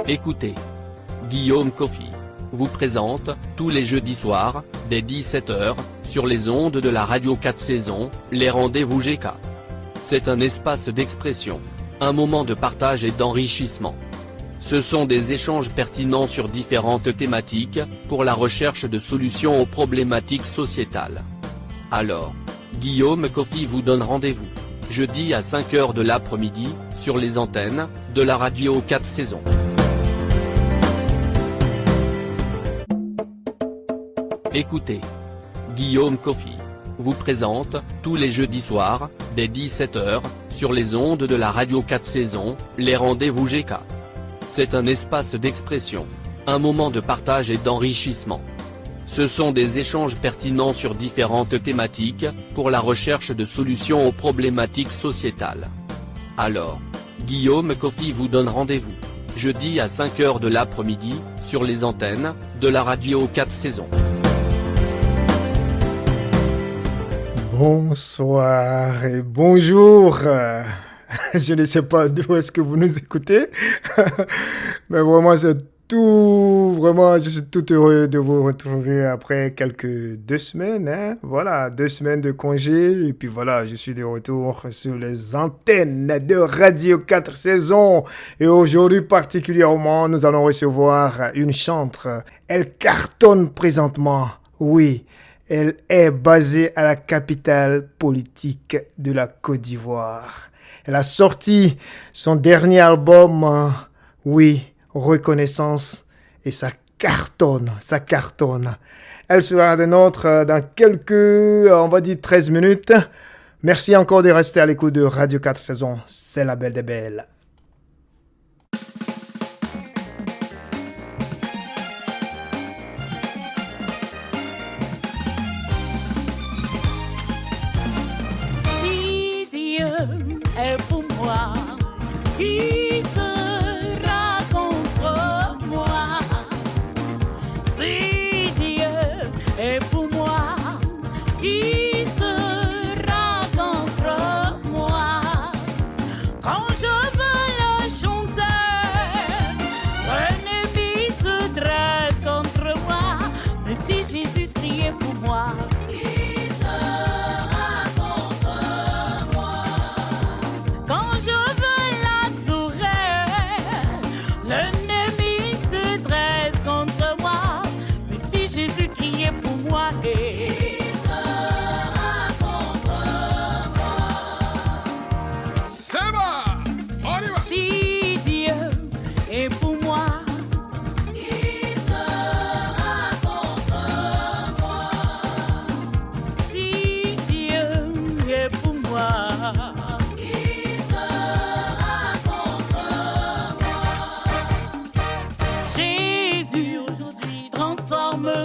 Écoutez. Guillaume Coffy vous présente, tous les jeudis soirs, dès 17h, sur les ondes de la radio 4 saisons, les rendez-vous GK. C'est un espace d'expression, un moment de partage et d'enrichissement. Ce sont des échanges pertinents sur différentes thématiques, pour la recherche de solutions aux problématiques sociétales. Alors, Guillaume Coffy vous donne rendez-vous, jeudi à 5h de l'après-midi, sur les antennes, de la radio 4 saisons. Écoutez. Guillaume Coffy vous présente, tous les jeudis soirs, dès 17h, sur les ondes de la radio 4 saisons, les rendez-vous GK. C'est un espace d'expression, un moment de partage et d'enrichissement. Ce sont des échanges pertinents sur différentes thématiques, pour la recherche de solutions aux problématiques sociétales. Alors, Guillaume Coffy vous donne rendez-vous, jeudi à 5h de l'après-midi, sur les antennes, de la radio 4 saisons. Bonsoir et bonjour. Je ne sais pas d'où est-ce que vous nous écoutez, mais vraiment je suis tout heureux de vous retrouver après quelques 2 semaines, hein. Voilà, 2 semaines de congé, et puis voilà, je suis de retour sur les antennes de Radio 4 saisons, et aujourd'hui particulièrement, nous allons recevoir une chantre. Elle cartonne présentement, oui. Elle est basée à la capitale politique de la Côte d'Ivoire. Elle a sorti son dernier album, oui, Reconnaissance, et ça cartonne. Elle sera de nôtres dans quelques, on va dire 13 minutes. Merci encore de rester à l'écoute de Radio 4 saisons. C'est la belle des belles. Et pour moi, qui sera contre moi? Si Dieu est pour moi, qui sera contre moi? Quand je veux le chanter, l'ennemi se dresse contre moi. Mais si Jésus-Christ est pour moi,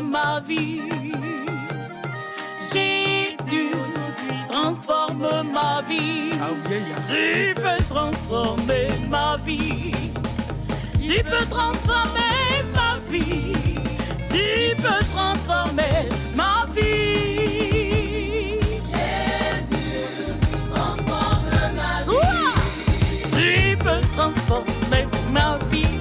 ma vie. Jésus aujourd'hui transforme ma vie. Tu peux transformer ma vie. Tu peux transformer ma vie. Tu peux transformer ma vie. Jésus transforme ma vie. Tu peux transformer ma vie.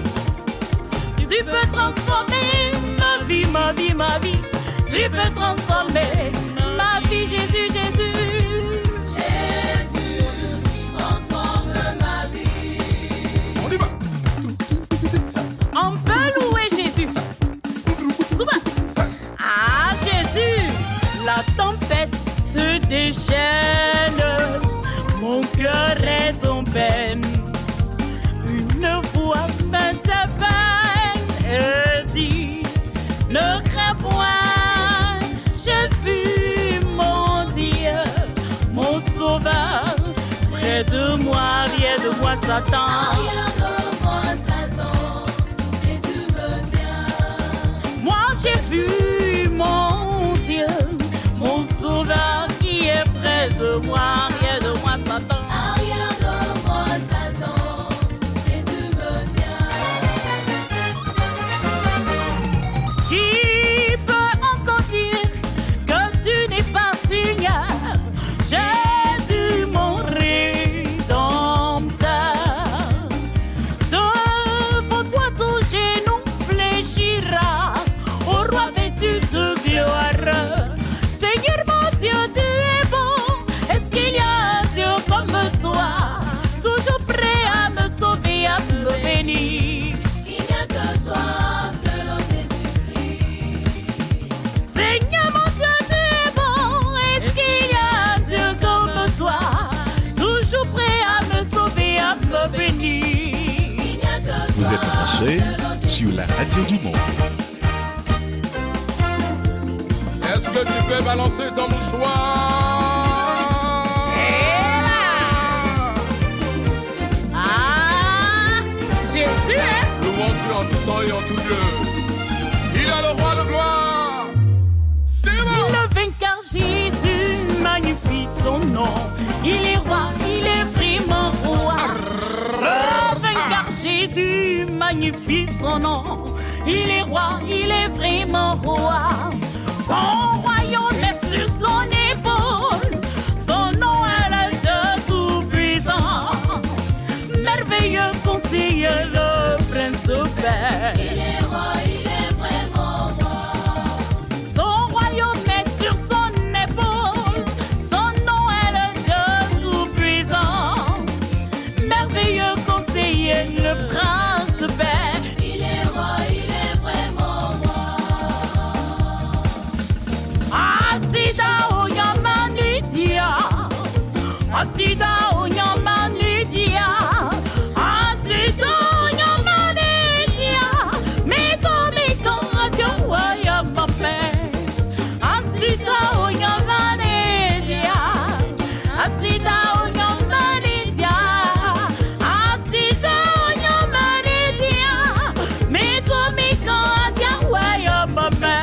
Tu peux transformer ma vie, ma vie, ma vie. Tu peux transformer ma vie, Jésus, Jésus. Jésus, transforme ma vie. On y va. On peut louer Jésus. Souvent. Ah, Jésus, la tempête se déchaîne. Mon cœur est en peine. Une voix m'interpelle. Dit, ne crains point, j'ai vu mon Dieu, mon Sauveur, près de moi, rien de moi Satan. Rien de moi Satan, Jésus me tient. Moi j'ai vu mon Dieu, mon Sauveur qui est près de moi, rien de moi Satan. béni. Il n'y a que toi, selon Jésus-Christ. Seigneur mon Dieu, tu es bon. Est-ce qu'il y a un Dieu comme toi? Toujours prêt à me sauver, à me bénir. Vous êtes branchés sur la radio du monde. Est-ce que tu peux balancer ton mouchoir? Et là! Ah! Jésus, hein? Louons Dieu en tout temps et en tout lieu. Il est le roi de gloire. C'est bon! Le vainqueur Jésus magnifie son nom. Il est roi, il est vraiment roi. Le vainqueur Jésus magnifie son nom. Il est roi, il est vraiment roi. Son royaume est sur son épaule. Son nom est le Dieu tout-puissant. Merveilleux conseiller, le prince de paix. Il est roi, il est vraiment roi. Son royaume est sur son épaule. Son nom est le Dieu tout-puissant. Merveilleux conseiller, le prince de paix. Il est roi, il est vraiment roi. Asida Oyamanidia, Asida Oyamanidia, Asida Oyamanidia, Metomiko Adjawaya Mape, Asida Oyamanidia, Asida Oyamanidia, Asida Oyamanidia, Metomiko Adjawaya Mape.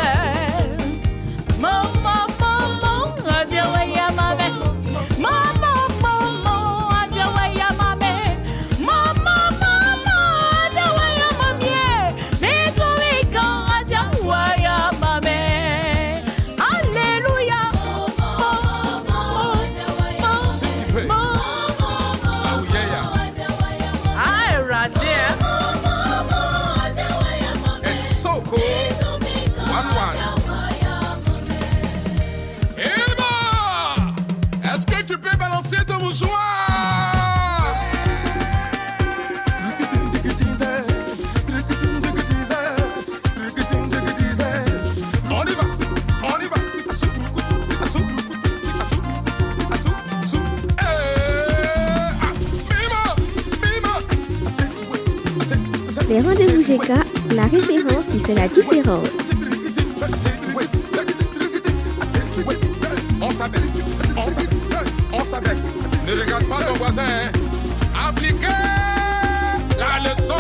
Les rendez-vous GK, la référence qui fait la différence. On s'abaisse, on s'abaisse, on s'abaisse. Ne regarde pas ton voisin. Appliquez la leçon.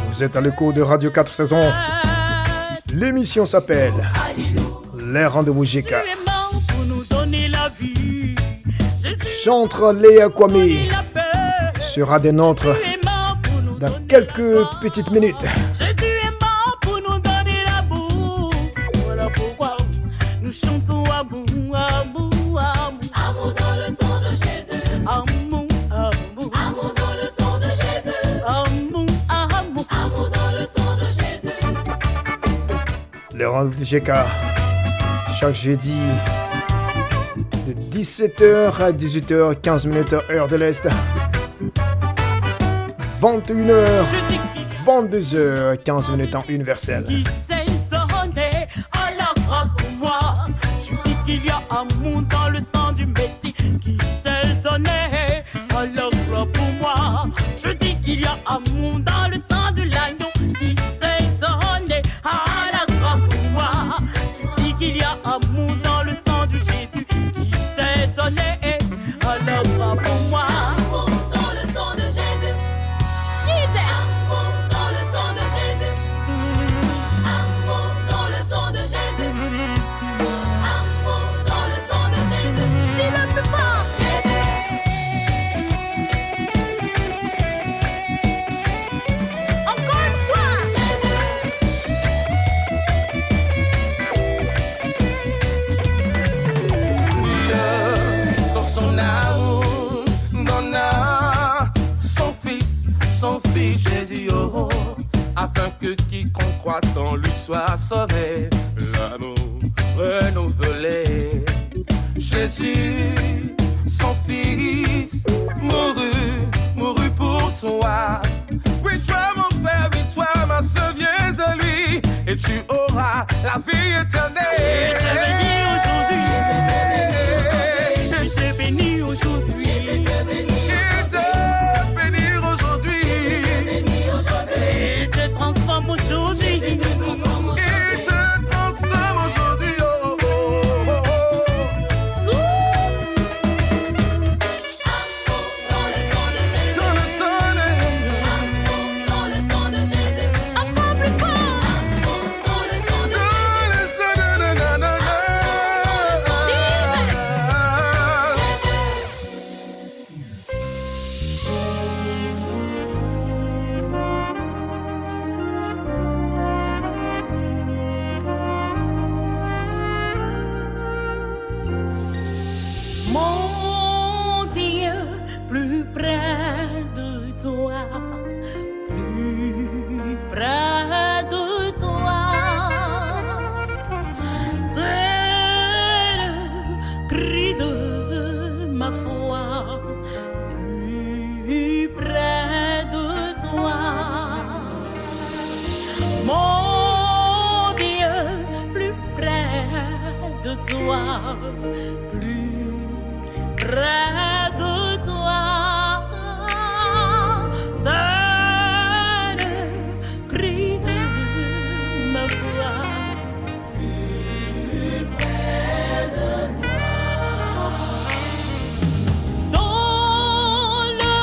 Vous êtes à l'écho de Radio 4 Saisons. L'émission s'appelle Les Rendez-vous GK. Chantre Léa Kwame sera des nôtres dans quelques petites minutes. Jésus est mort pour nous donner l'amour. Voilà pourquoi nous chantons amour, amour, amour. Amour dans le sang de Jésus. Amour, amour. Amour dans le sang de Jésus. Amour, amour. Amour dans le sang de Jésus. Les rendez-vous GK. Chaque jeudi de 17h à 18h, 15 minutes heure de l'Est. 21h, 22h, 15 minutes en universel. Qui s'est donné à la grâce pour moi. Je dis qu'il y a amour dans le sang du Messie. Qui s'est donné à la grâce pour moi. Je dis qu'il y a amour dans le sang de l'agneau. Qui s'est donné à la grâce pour moi. Je dis qu'il y a amour dans le sang de Jésus. Qui s'est donné à la grâce pour moi. Son fils Jésus, oh, afin que quiconque croit en lui soit sauvé. L'amour renouvelé. Jésus, son fils, mourut pour toi. Oui, toi mon frère, oui, toi ma soeur, viens à lui, et tu auras la vie éternelle. Il t'est béni aujourd'hui. Il t'est béni aujourd'hui. Il te transforme aujourd'hui. Il te transforme aujourd'hui. Oh, oh, oh, oh. Dans le sang de Jésus. Dans le sang de Jésus. Encore plus fort. Dans le sang de Jésus. Mon Dieu, plus près de toi, plus près de toi, c'est le cri de ma foi, plus près de toi. Mon Dieu, plus près de toi, plus près de toi, c'est le cri de ma voix. Plus près de toi. Dans le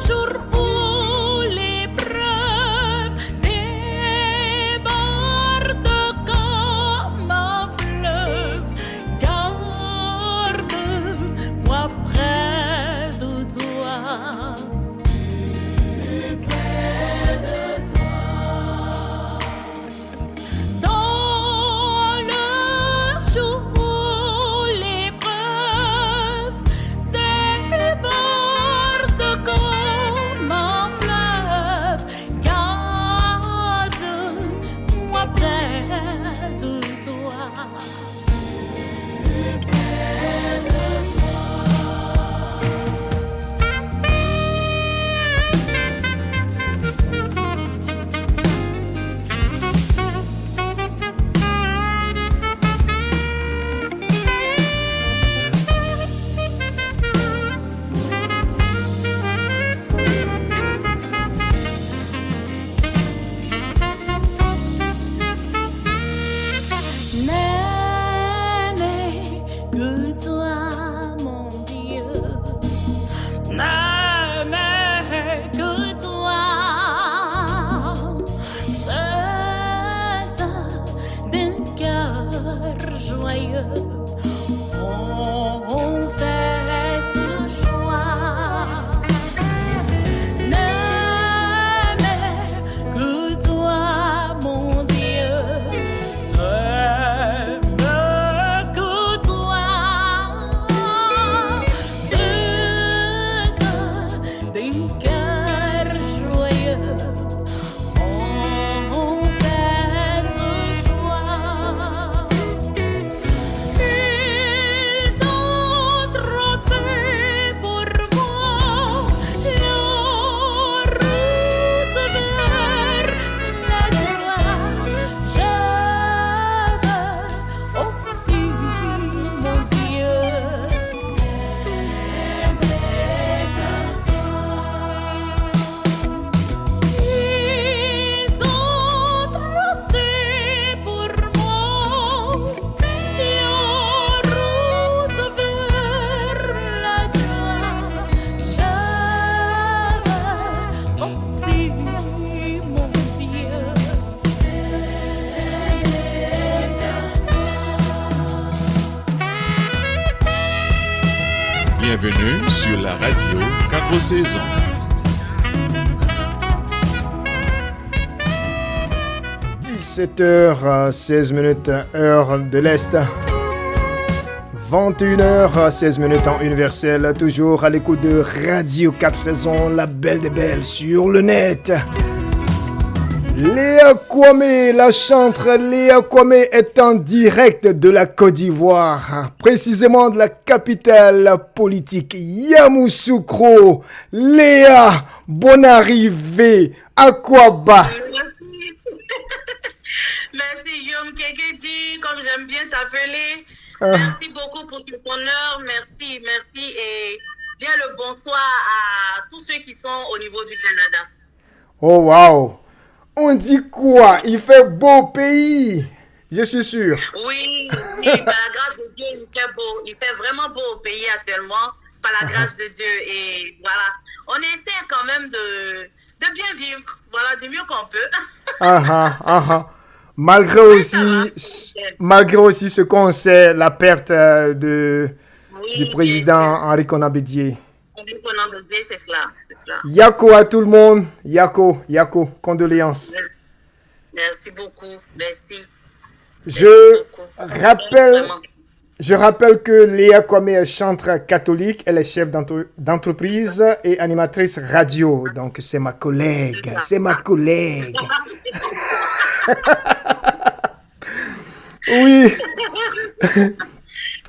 jour où l'épreuve déborde comme un fleuve, garde-moi près de toi. Plus près de toi. Dans le jour où l'épreuve déborde comme un fleuve, garde-moi près de toi. Plus près de n'aimer que toi, mon Dieu, n'aimer que toi, c'est ça d'un cœur joyeux. On fait ce choix. N'aimer que toi, mon Dieu, n'aimer que toi, c'est ça d'un cœur joyeux. On fait ce choix. Bienvenue sur la radio 4 saisons. h 16 heure de l'Est. 21h16 en universel, toujours à l'écoute de Radio 4 saisons, la belle des belles sur le net. Léa Kwame, la chanteuse Léa Kwame est en direct de la Côte d'Ivoire, précisément de la capitale politique Yamoussoukro. Léa, bonne arrivée, Akwaba. Merci Guillaume Kekedi, comme j'aime bien t'appeler. Merci beaucoup pour ton honneur, merci et bien le bonsoir à tous ceux qui sont au niveau du Canada. Oh wow, on dit quoi? Il fait beau pays, je suis sûr. Oui, par la grâce de Dieu, il fait vraiment beau au pays actuellement, par la grâce de Dieu. Et voilà, on essaie quand même de bien vivre, voilà, du mieux qu'on peut. Malgré aussi ce qu'on sait, la perte du président Henri Konan Bédié. Henri Konan Bédié, c'est cela. Yako à tout le monde. Yako, condoléances. Merci beaucoup, merci. Je rappelle que Léa Kwame est chanteuse catholique, elle est chef d'entreprise et animatrice radio. Donc c'est ma collègue. Oui.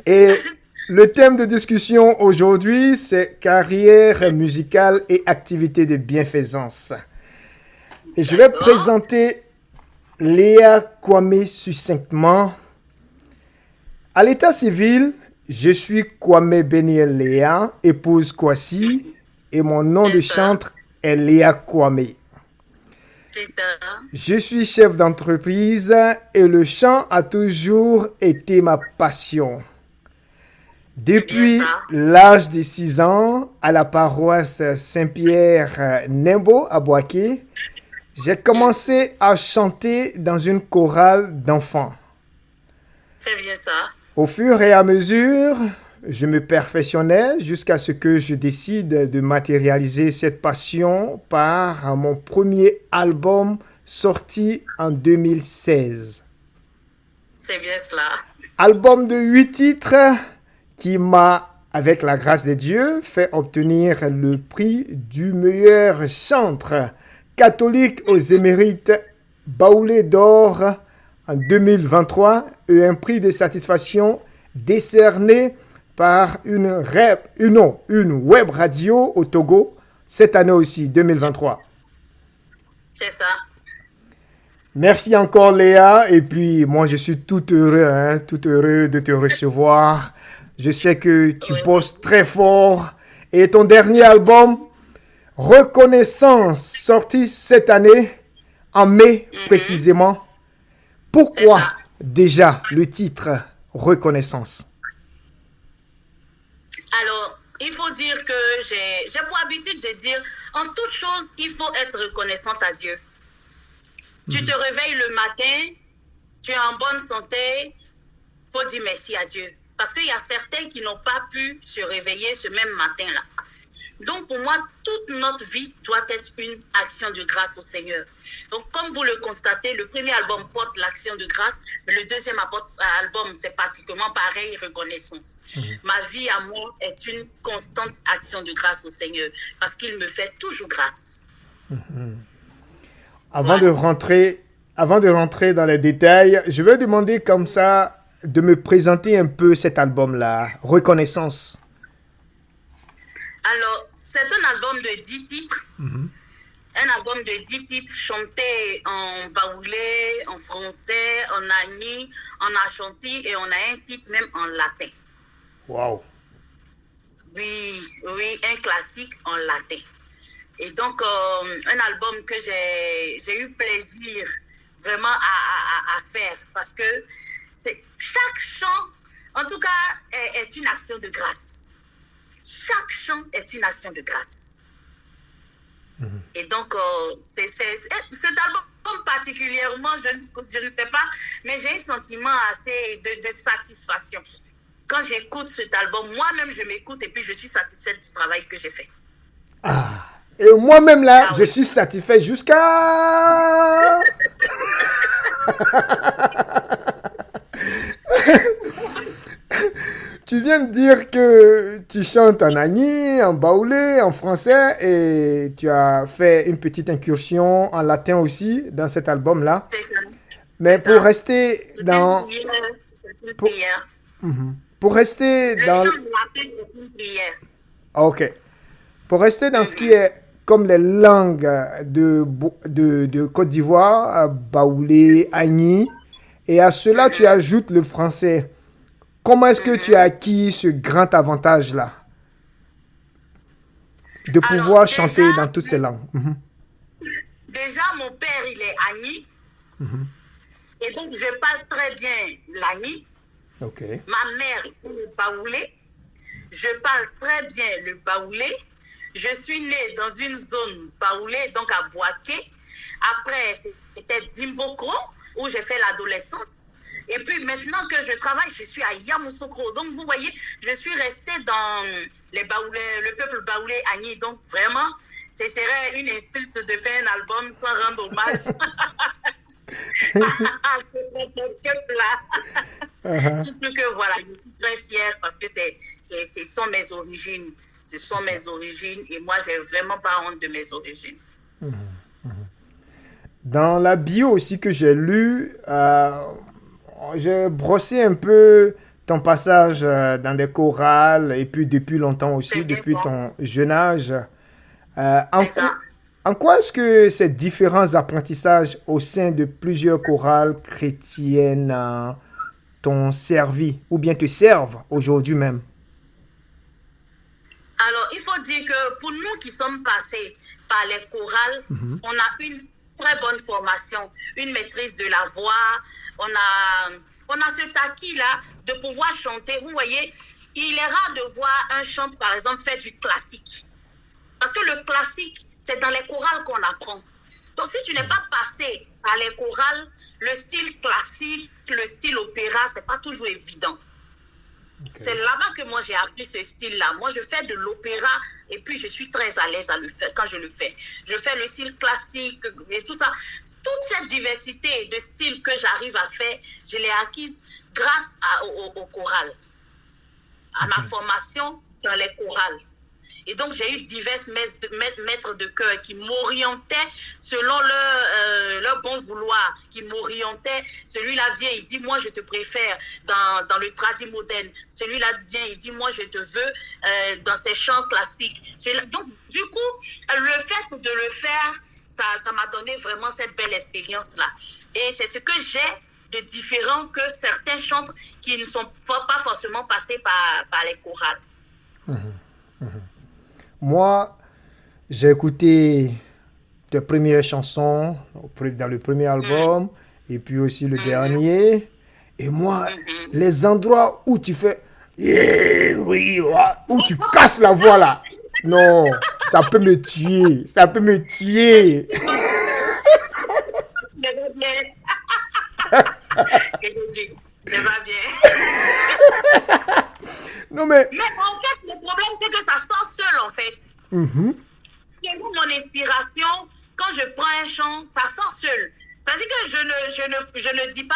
Et le thème de discussion aujourd'hui, c'est carrière musicale et activité de bienfaisance. Et je vais présenter Léa Kwame succinctement. À l'état civil, je suis Kwame Beniel Léa, épouse Kwasi, et mon nom de chantre est Léa Kwame. Je suis chef d'entreprise et le chant a toujours été ma passion. Depuis l'âge de 6 ans, à la paroisse Saint-Pierre Nembo à Boaké, j'ai commencé à chanter dans une chorale d'enfants. C'est bien ça. Au fur et à mesure, je me perfectionnais jusqu'à ce que je décide de matérialiser cette passion par mon premier album sorti en 2016. C'est bien cela. Album de 8 titres qui m'a, avec la grâce de Dieu, fait obtenir le prix du meilleur chantre catholique aux émérites Baoulé d'or en 2023 et un prix de satisfaction décerné par une web radio au Togo, cette année aussi, 2023. C'est ça. Merci encore Léa, et puis moi je suis tout heureux de te recevoir. Je sais que tu bosses très fort, et ton dernier album, Reconnaissance, sorti cette année, en mai précisément. Pourquoi déjà le titre Reconnaissance? Alors, il faut dire que j'ai pour habitude de dire, en toute chose, il faut être reconnaissante à Dieu. Tu te réveilles le matin, tu es en bonne santé, il faut dire merci à Dieu. Parce qu'il y a certains qui n'ont pas pu se réveiller ce même matin-là. Donc pour moi, toute notre vie doit être une action de grâce au Seigneur. Donc comme vous le constatez, le premier album porte l'action de grâce, mais le deuxième album, c'est pratiquement pareil, reconnaissance. Ma vie à moi est une constante action de grâce au Seigneur, parce qu'il me fait toujours grâce. Avant de rentrer dans les détails, je vais demander comme ça de me présenter un peu cet album-là, Reconnaissance. Alors, c'est un album de 10 titres. Un album de 10 titres chantés en baoulé, en français, en agni, en ashanti, et on a un titre même en latin. Wow. Oui, un classique en latin. Et donc, un album que j'ai eu plaisir vraiment à faire, parce que chaque chant, en tout cas, est une action de grâce. Chaque chant est une action de grâce. Et donc, cet album particulièrement, je ne sais pas, mais j'ai un sentiment assez de satisfaction. quand j'écoute cet album, moi-même, je m'écoute et puis je suis satisfaite du travail que j'ai fait. Ah. Et moi-même là, je suis satisfait jusqu'à... Tu viens de dire que tu chantes en agni, en baoulé, en français et tu as fait une petite incursion en latin aussi dans cet album-là. C'est ça. Mais C'est pour ça. rester C'est dans... une prière. Pour rester Le dans... chant de la paix, c'est une prière. Ok. Pour rester dans ce qui est comme les langues de Côte d'Ivoire, baoulé, agni, et à cela tu ajoutes le français. Comment est-ce que tu as acquis ce grand avantage-là de pouvoir Alors, chanter déjà, dans toutes ces langues? Déjà, mon père, il est agni. Et donc, je parle très bien l'agni. Ok. Ma mère, le baoulé. Je parle très bien le baoulé. Je suis née dans une zone baoulé, donc à Boaké. Après, c'était Dimbokro, où j'ai fait l'adolescence. Et puis maintenant que je travaille, je suis à Yamoussoukro. Donc vous voyez, je suis restée dans les baoulés, le peuple baoulé Agni. Donc vraiment, ce serait une insulte de faire un album sans rendre hommage à ce peuple-là. Surtout que voilà, je suis très fière parce que ce sont mes origines. Ce sont mes origines et moi, j'ai vraiment pas honte de mes origines. Dans la bio aussi que j'ai lu, j'ai brossé un peu ton passage dans des chorales et puis depuis longtemps aussi, depuis ton jeune âge. En quoi est-ce que ces différents apprentissages au sein de plusieurs chorales chrétiennes t'ont servi ou bien te servent aujourd'hui même? Alors, il faut dire que pour nous qui sommes passés par les chorales, on a une très bonne formation, une maîtrise de la voix. On a cet acquis-là de pouvoir chanter. Vous voyez, il est rare de voir un chanteur, par exemple, faire du classique. Parce que le classique, c'est dans les chorales qu'on apprend. Donc, si tu n'es pas passé par les chorales, le style classique, le style opéra, c'est pas toujours évident. Okay. C'est là-bas que moi j'ai appris ce style-là. Moi je fais de l'opéra et puis je suis très à l'aise à le faire quand je le fais. Je fais le style classique et tout ça. Toute cette diversité de styles que j'arrive à faire, je l'ai acquise grâce au choral, à ma formation dans les chorales. Et donc j'ai eu divers maîtres de chœur qui m'orientaient selon leur bon vouloir, qui m'orientaient. Celui-là vient, il dit, moi je te préfère dans le tradi moderne. Celui-là vient, il dit, moi je te veux dans ces chants classiques. Donc du coup, le fait de le faire, ça m'a donné vraiment cette belle expérience-là. Et c'est ce que j'ai de différent que certains chantres qui ne sont pas forcément passés par les chorales. Moi, j'ai écouté tes premières chansons dans le premier album et puis aussi le dernier. Et moi, les endroits où tu fais où tu casses la voix là, non, ça peut me tuer. Ça peut me tuer. Ça va bien. Non mais en fait, le problème, c'est que ça sort seul, en fait. Selon mon inspiration, quand je prends un chant, ça sort seul. Ça veut dire que je ne dis pas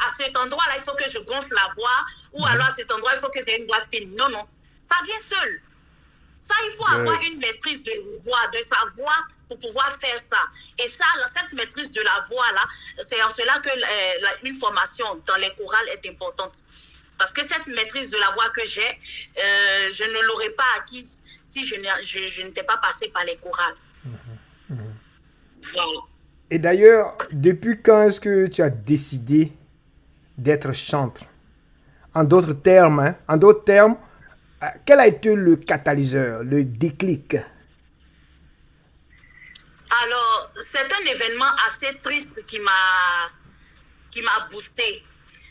à cet endroit-là, il faut que je gonfle la voix, ou alors à cet endroit, il faut que j'ai une voix fine. Non, non. Ça vient seul. Ça, il faut avoir une maîtrise de voix, de sa voix, pour pouvoir faire ça. Et ça, cette maîtrise de la voix-là, c'est en cela que une formation dans les chorales est importante. Parce que cette maîtrise de la voix que j'ai, je ne l'aurais pas acquise si je n'étais pas passée par les chorales. Voilà. Et d'ailleurs, depuis quand est-ce que tu as décidé d'être chanteur? En d'autres termes, quel a été le catalyseur, le déclic? Alors, c'est un événement assez triste qui m'a boosté.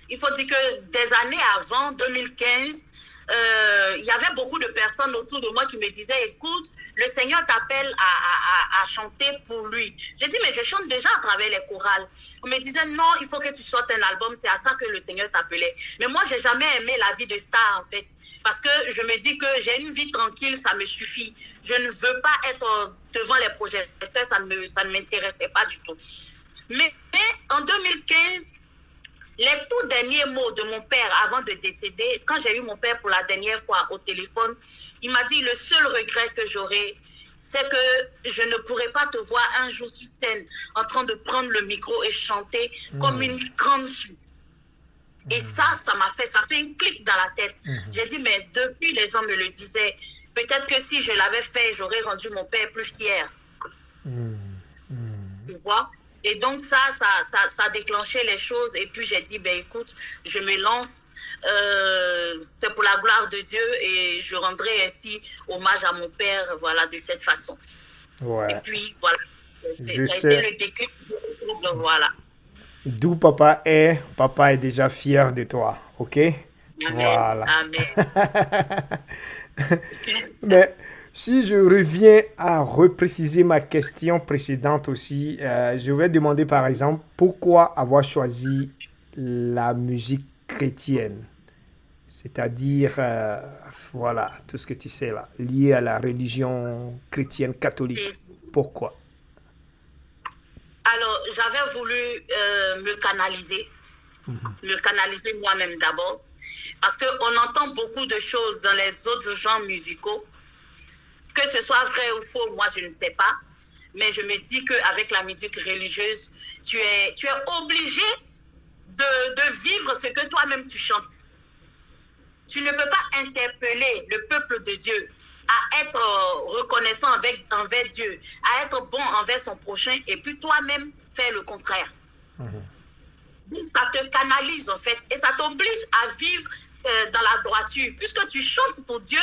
Il faut dire que des années avant, 2015, il y avait beaucoup de personnes autour de moi qui me disaient, écoute, le Seigneur t'appelle à chanter pour lui. J'ai dit, mais je chante déjà à travers les chorales. On me disait, non, il faut que tu sortes un album, c'est à ça que le Seigneur t'appelait. Mais moi, j'ai jamais aimé la vie de star, en fait. Parce que je me dis que j'ai une vie tranquille, ça me suffit. Je ne veux pas être devant les projecteurs, ça ne m'intéressait pas du tout. Mais en 2015, les tout derniers mots de mon père avant de décéder, quand j'ai eu mon père pour la dernière fois au téléphone, il m'a dit, le seul regret que j'aurai, c'est que je ne pourrai pas te voir un jour sur scène en train de prendre le micro et chanter comme une grande suite. Et ça m'a fait, ça fait une clique dans la tête. J'ai dit, mais depuis, les gens me le disaient, peut-être que si je l'avais fait, j'aurais rendu mon père plus fier. Tu vois? Et donc ça a déclenché les choses. Et puis j'ai dit, ben écoute, je me lance. C'est pour la gloire de Dieu et je rendrai ainsi hommage à mon père, voilà, de cette façon. Ouais. Et puis, voilà. Ça a été le déclic. Voilà. D'où papa est déjà fier de toi, ok? Amen. Voilà. Amen. Mais si je reviens à repréciser ma question précédente aussi, je vais demander par exemple pourquoi avoir choisi la musique chrétienne, c'est-à-dire voilà tout ce que tu sais là, lié à la religion chrétienne catholique. Pourquoi? Alors, j'avais voulu me canaliser moi-même d'abord, parce qu'on entend beaucoup de choses dans les autres genres musicaux. Que ce soit vrai ou faux, moi je ne sais pas, mais je me dis qu'avec la musique religieuse, tu es obligé de vivre ce que toi-même tu chantes. Tu ne peux pas interpeller le peuple de Dieu à être reconnaissant envers Dieu, à être bon envers son prochain, et puis toi-même faire le contraire. Donc ça te canalise en fait, et ça t'oblige à vivre dans la droiture. Puisque tu chantes pour Dieu,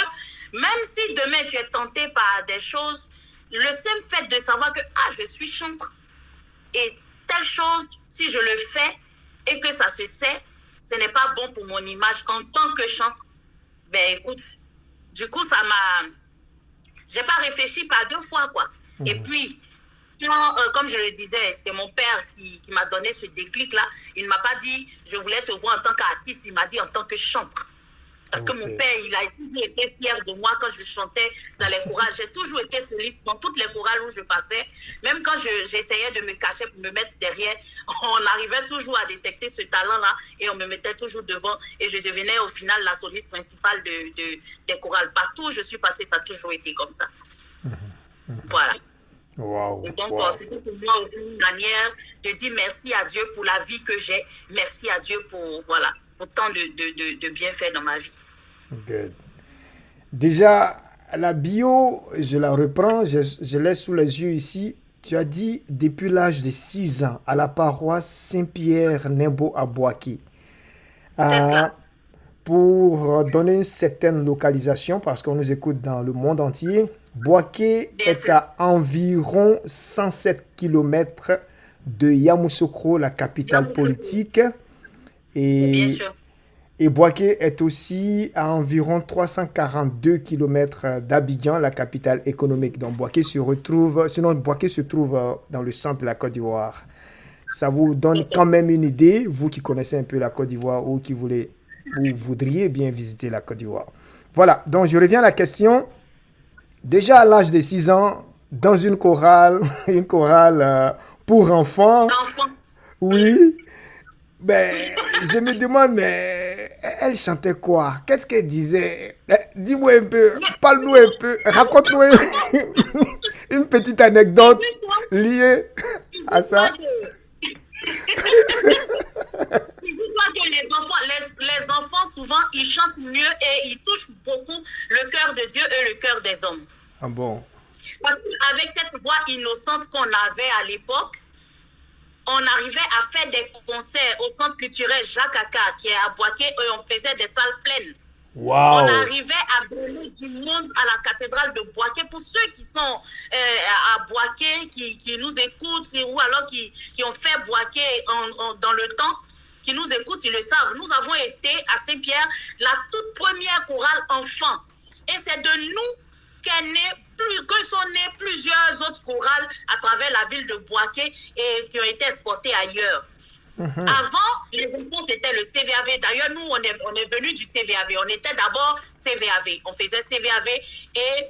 même si demain tu es tenté par des choses, le seul fait de savoir que je suis chanteur, et telle chose, si je le fais, et que ça se sait, ce n'est pas bon pour mon image en tant que chanteur. Ben écoute, du coup, j'ai pas réfléchi par deux fois, quoi. Et puis, comme je le disais, c'est mon père qui m'a donné ce déclic-là. Il ne m'a pas dit, je voulais te voir en tant qu'artiste, il m'a dit en tant que chanteur. Parce que mon père, il a toujours été fier de moi quand je chantais dans les chorales. J'ai toujours été soliste dans toutes les chorales où je passais. Même quand j'essayais de me cacher pour me mettre derrière, on arrivait toujours à détecter ce talent-là et on me mettait toujours devant. Et je devenais au final la soliste principale des chorales. Partout où je suis passée, ça a toujours été comme ça. Voilà. Wow. Et donc, c'était pour moi aussi une manière de dire merci à Dieu pour la vie que j'ai. Merci à Dieu pour tant de bienfaits dans ma vie. Good. Déjà, la bio, je la reprends, je l'ai sous les yeux ici. Tu as dit depuis l'âge de 6 ans à la paroisse Saint-Pierre-Nembo à Boaké. Pour donner une certaine localisation, parce qu'on nous écoute dans le monde entier, Boaké est à environ 107 km de Yamoussoukro, la capitale politique. Et Boaké est aussi à environ 342 km d'Abidjan, la capitale économique. Donc Boaké se trouve dans le centre de la Côte d'Ivoire. Ça vous donne quand même une idée, vous qui connaissez un peu la Côte d'Ivoire ou qui voudriez bien visiter la Côte d'Ivoire. Voilà, donc je reviens à la question. Déjà à l'âge de 6 ans, dans une chorale pour enfants, oui. Ben, je me demande, mais elle chantait quoi? Qu'est-ce qu'elle disait? Dis-moi un peu, parle-nous un peu, raconte-nous une petite anecdote liée à ça. Les enfants, souvent, ils chantent mieux et ils touchent beaucoup le cœur de Dieu et le cœur des hommes. Ah bon? Parce qu'avec cette voix innocente qu'on avait à l'époque, on arrivait à faire des concerts au centre culturel Jacques Aka, qui est à Boaké, et on faisait des salles pleines. Wow. On arrivait à donner du monde à la cathédrale de Boaké. Pour ceux qui sont à Boaké, qui nous écoutent, ou alors qui ont fait Boaké dans le temps, qui nous écoutent, ils le savent. Nous avons été à Saint-Pierre la toute première chorale enfant. Et c'est de nous que sont nées plusieurs autres chorales à travers la ville de Boaké et qui ont été exportées ailleurs. Avant, les enfants, c'était le CVAV. D'ailleurs, nous, on est venus du CVAV. On était d'abord CVAV. On faisait CVAV et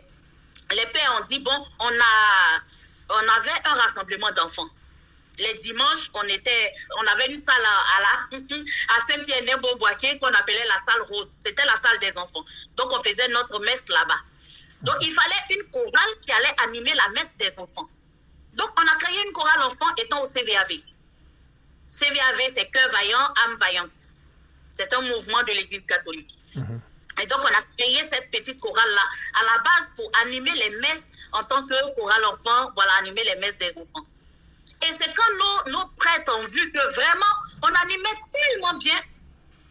les pères ont dit, bon, on avait un rassemblement d'enfants. Les dimanches, on avait une salle à Saint-Pierre-Nebo-Boaké qu'on appelait la salle rose. C'était la salle des enfants. Donc, on faisait notre messe là-bas. Donc, il fallait une chorale qui allait animer la messe des enfants. Donc, on a créé une chorale enfant étant au CVAV. CVAV, c'est Cœur Vaillant, Âme Vaillante. C'est un mouvement de l'Église catholique. Et donc, on a créé cette petite chorale-là à la base pour animer les messes en tant que chorale enfant, voilà, animer les messes des enfants. Et c'est quand nos prêtres ont vu que vraiment, on animait tellement bien,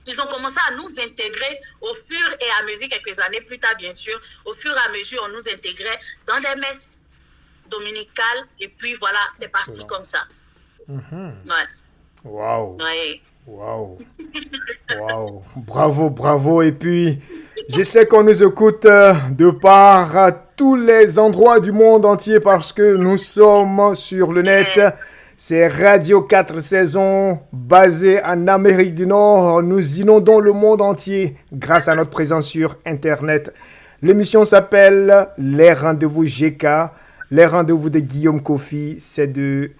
ils ont commencé à nous intégrer au fur et à mesure, quelques années plus tard, bien sûr, au fur et à mesure, on nous intégrait dans des messes dominicales. Et puis voilà, c'est parti comme ça. Ouais. Waouh. Ouais. Waouh. Waouh. Bravo, bravo. Et puis, je sais qu'on nous écoute de par tous les endroits du monde entier parce que nous sommes sur le net. C'est Radio 4 Saisons, basé en Amérique du Nord. Nous inondons le monde entier grâce à notre présence sur Internet. L'émission s'appelle Les Rendez-vous GK. Les rendez-vous de Guillaume Kofi, c'est de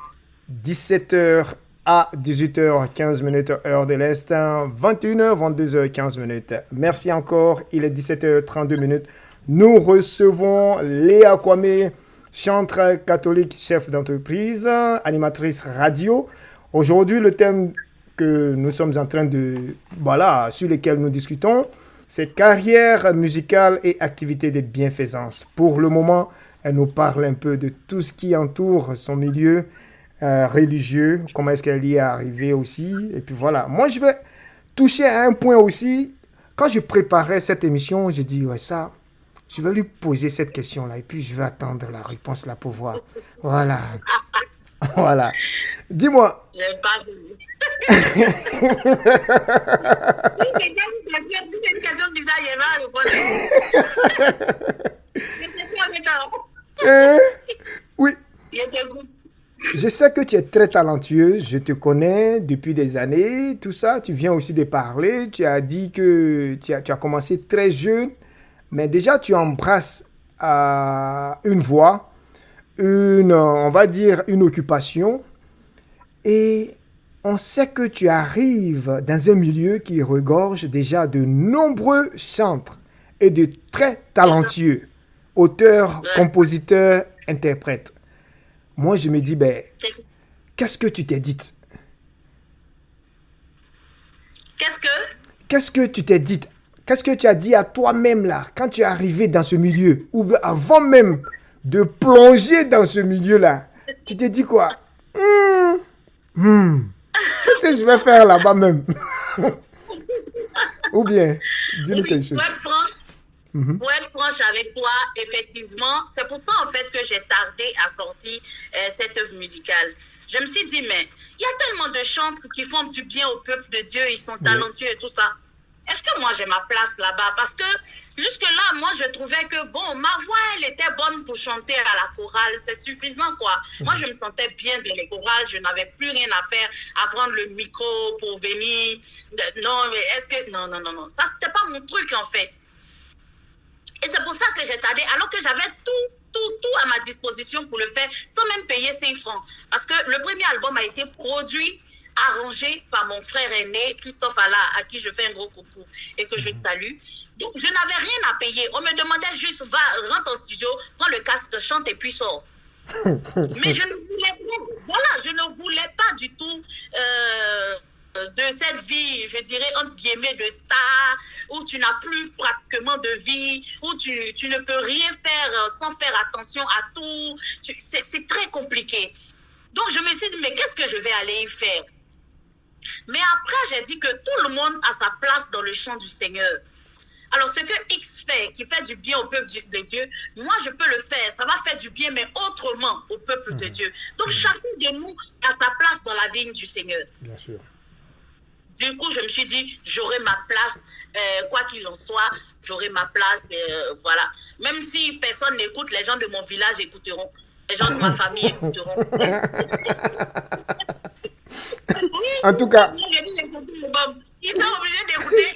17h à 18h15 heure de l'Est, 21h, 22h15. Merci encore, il est 17h32. Nous recevons Léa Kwame, chantre catholique, chef d'entreprise, animatrice radio. Aujourd'hui, le thème que nous sommes en train sur lequel nous discutons, c'est carrière musicale et activité de bienfaisance. Pour le moment, elle nous parle un peu de tout ce qui entoure son milieu religieux, comment est-ce qu'elle y est arrivée aussi. Et puis voilà, moi je vais toucher à un point aussi. Quand je préparais cette émission, j'ai dit, ouais, ça, je vais lui poser cette question-là et puis je vais attendre la réponse là pour voir. Voilà. Voilà. Dis-moi. J'aime pas. C'est une question bizarre, il va oui. Je sais que tu es très talentueuse, je te connais depuis des années, tout ça. Tu viens aussi de parler, tu as dit que tu as commencé très jeune, mais déjà tu embrasses une voie, on va dire une occupation, et on sait que tu arrives dans un milieu qui regorge déjà de nombreux chantres et de très talentueux, auteurs, compositeurs, interprètes. Moi, je me dis, qu'est-ce que tu t'es dit? Qu'est-ce que tu t'es dit? Qu'est-ce que tu as dit à toi-même là, quand tu es arrivé dans ce milieu, ou avant même de plonger dans ce milieu-là? Tu t'es dit quoi? Qu'est-ce que je vais faire là-bas même? Ou bien, dis-nous quelque chose. Pour être franche avec toi, effectivement, c'est pour ça en fait que j'ai tardé à sortir cette œuvre musicale. Je me suis dit, mais il y a tellement de chantres qui font du bien au peuple de Dieu, ils sont talentueux et tout ça. Est-ce que moi j'ai ma place là-bas? Parce que jusque-là, moi je trouvais que bon, ma voix elle était bonne pour chanter à la chorale, c'est suffisant quoi. Moi je me sentais bien dans les chorales, je n'avais plus rien à faire à prendre le micro pour venir. Non, mais est-ce que. Non. Ça c'était pas mon truc en fait. Et c'est pour ça que j'ai tardé, alors que j'avais tout à ma disposition pour le faire, sans même payer 5 francs. Parce que le premier album a été produit, arrangé par mon frère aîné, Christophe Alla, à qui je fais un gros coucou et que je salue. Donc, je n'avais rien à payer. On me demandait juste, rentre au studio, prends le casque, chante et puis sors. Mais je ne voulais pas du tout de cette vie, je dirais, entre guillemets, de star, où tu n'as plus pratiquement de vie, où tu ne peux rien faire sans faire attention à tout. C'est très compliqué. Donc, je me suis dit, mais qu'est-ce que je vais aller y faire? Mais après, j'ai dit que tout le monde a sa place dans le chant du Seigneur. Alors, ce que X fait, qui fait du bien au peuple de Dieu, moi, je peux le faire. Ça va faire du bien, mais autrement au peuple de Dieu. Donc, chacun de nous a sa place dans la vigne du Seigneur. Bien sûr. Du coup, je me suis dit, j'aurai ma place, quoi qu'il en soit, j'aurai ma place, voilà. Même si personne n'écoute, les gens de mon village écouteront, les gens de ma famille écouteront. Oui, En tout cas, ils sont obligés d'écouter.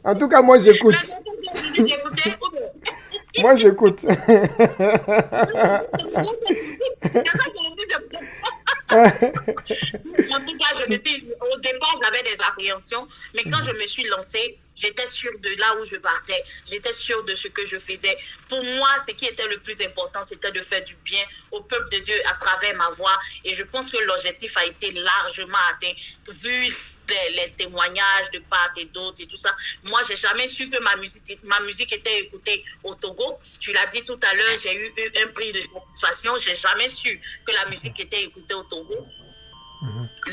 en tout cas, moi j'écoute. Les gens sont obligés d'écouter. Moi j'écoute. C'est ça que le plus En tout cas, au départ, j'avais des appréhensions, mais quand je me suis lancée, j'étais sûre de là où je partais, j'étais sûre de ce que je faisais. Pour moi, ce qui était le plus important, c'était de faire du bien au peuple de Dieu à travers ma voix. Et je pense que l'objectif a été largement atteint, vu les témoignages de part et d'autres et tout ça. Moi, j'ai jamais su que ma musique était écoutée au Togo. Tu l'as dit tout à l'heure, j'ai eu un prix de satisfaction. J'ai jamais su que la musique était écoutée au Togo.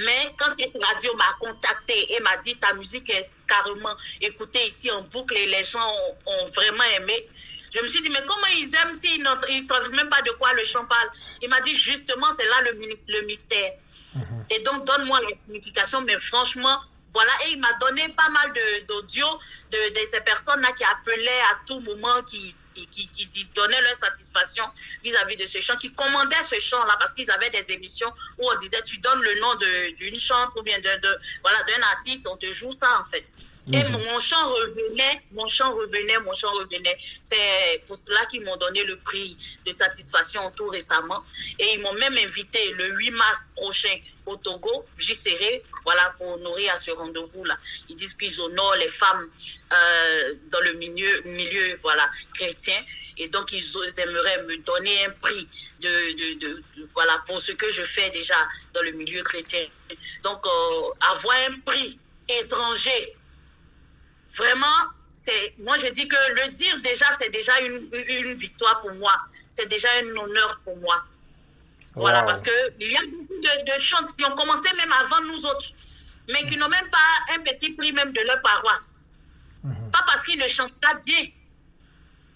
Mais quand cette radio m'a contacté et m'a dit ta musique est carrément écoutée ici en boucle et les gens ont vraiment aimé, je me suis dit mais comment ils aiment s'ils ne savent même pas de quoi le chant parle. Il m'a dit justement c'est là le mystère. Et donc donne-moi la signification, mais franchement voilà, et il m'a donné pas mal d'audio de ces personnes-là qui appelaient à tout moment, qui donnaient leur satisfaction vis-à-vis de ce chant, qui commandaient ce chant-là parce qu'ils avaient des émissions où on disait tu donnes le nom d'une chante ou bien d'un artiste, on te joue ça en fait. Et mon chant revenait. C'est pour cela qu'ils m'ont donné le prix de satisfaction tout récemment. Et ils m'ont même invité le 8 mars prochain au Togo. J'y serai, voilà, pour honorer à ce rendez-vous-là. Ils disent qu'ils honorent les femmes dans le milieu voilà, chrétien. Et donc, ils aimeraient me donner un prix voilà, pour ce que je fais déjà dans le milieu chrétien. Donc, avoir un prix étranger, vraiment, moi je dis que le dire déjà, c'est déjà une victoire pour moi. C'est déjà un honneur pour moi. Voilà, parce qu'il y a beaucoup de chanteurs qui ont commencé même avant nous autres, mais qui n'ont même pas un petit prix même de leur paroisse. Pas parce qu'ils ne chantent pas bien,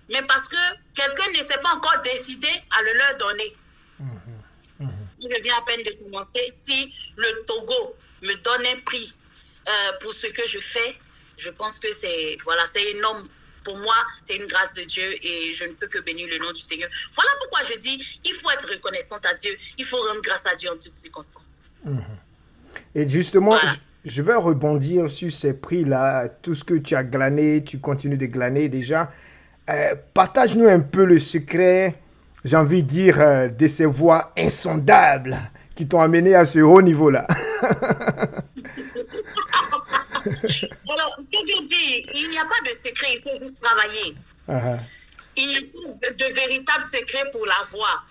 mais parce que quelqu'un ne s'est pas encore décidé à le leur donner. Je viens à peine de commencer. Si le Togo me donne un prix pour ce que je fais, je pense que c'est énorme. Pour moi, c'est une grâce de Dieu et je ne peux que bénir le nom du Seigneur. Voilà pourquoi je dis, il faut être reconnaissante à Dieu. Il faut rendre grâce à Dieu en toutes circonstances. Et justement, voilà. Je vais rebondir sur ces prix-là. Tout ce que tu as glané, tu continues de glaner déjà. Partage-nous un peu le secret, j'ai envie de dire, de ces voix insondables qui t'ont amené à ce haut niveau-là. Alors, que je dis, il n'y a pas de secret, il faut juste travailler. Il n'y a pas de véritable secret pour la voix.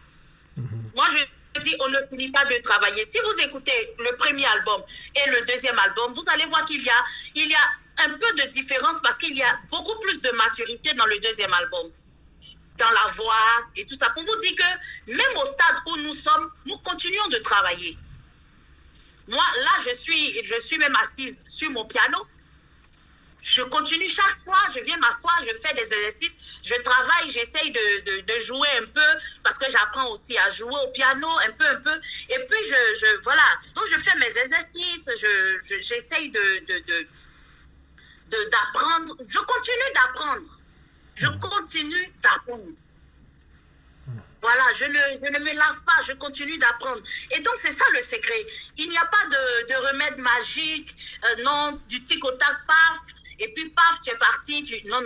Moi, je dis, on ne finit pas de travailler. Si vous écoutez le premier album et le deuxième album, vous allez voir qu'il y a un peu de différence parce qu'il y a beaucoup plus de maturité dans le deuxième album, dans la voix et tout ça. Pour vous dire que même au stade où nous sommes, nous continuons de travailler. Moi, là, je suis même assise sur mon piano. Je continue chaque soir, je viens m'asseoir, je fais des exercices, je travaille, j'essaye de jouer un peu parce que j'apprends aussi à jouer au piano un peu. Et puis, voilà. Donc, je fais mes exercices, j'essaye d'apprendre. Je continue d'apprendre. Voilà, je ne me lasse pas, je continue d'apprendre. Et donc, c'est ça le secret. Il n'y a pas de remède magique, non, du tic au tac, paf, et puis paf, tu es parti. Non.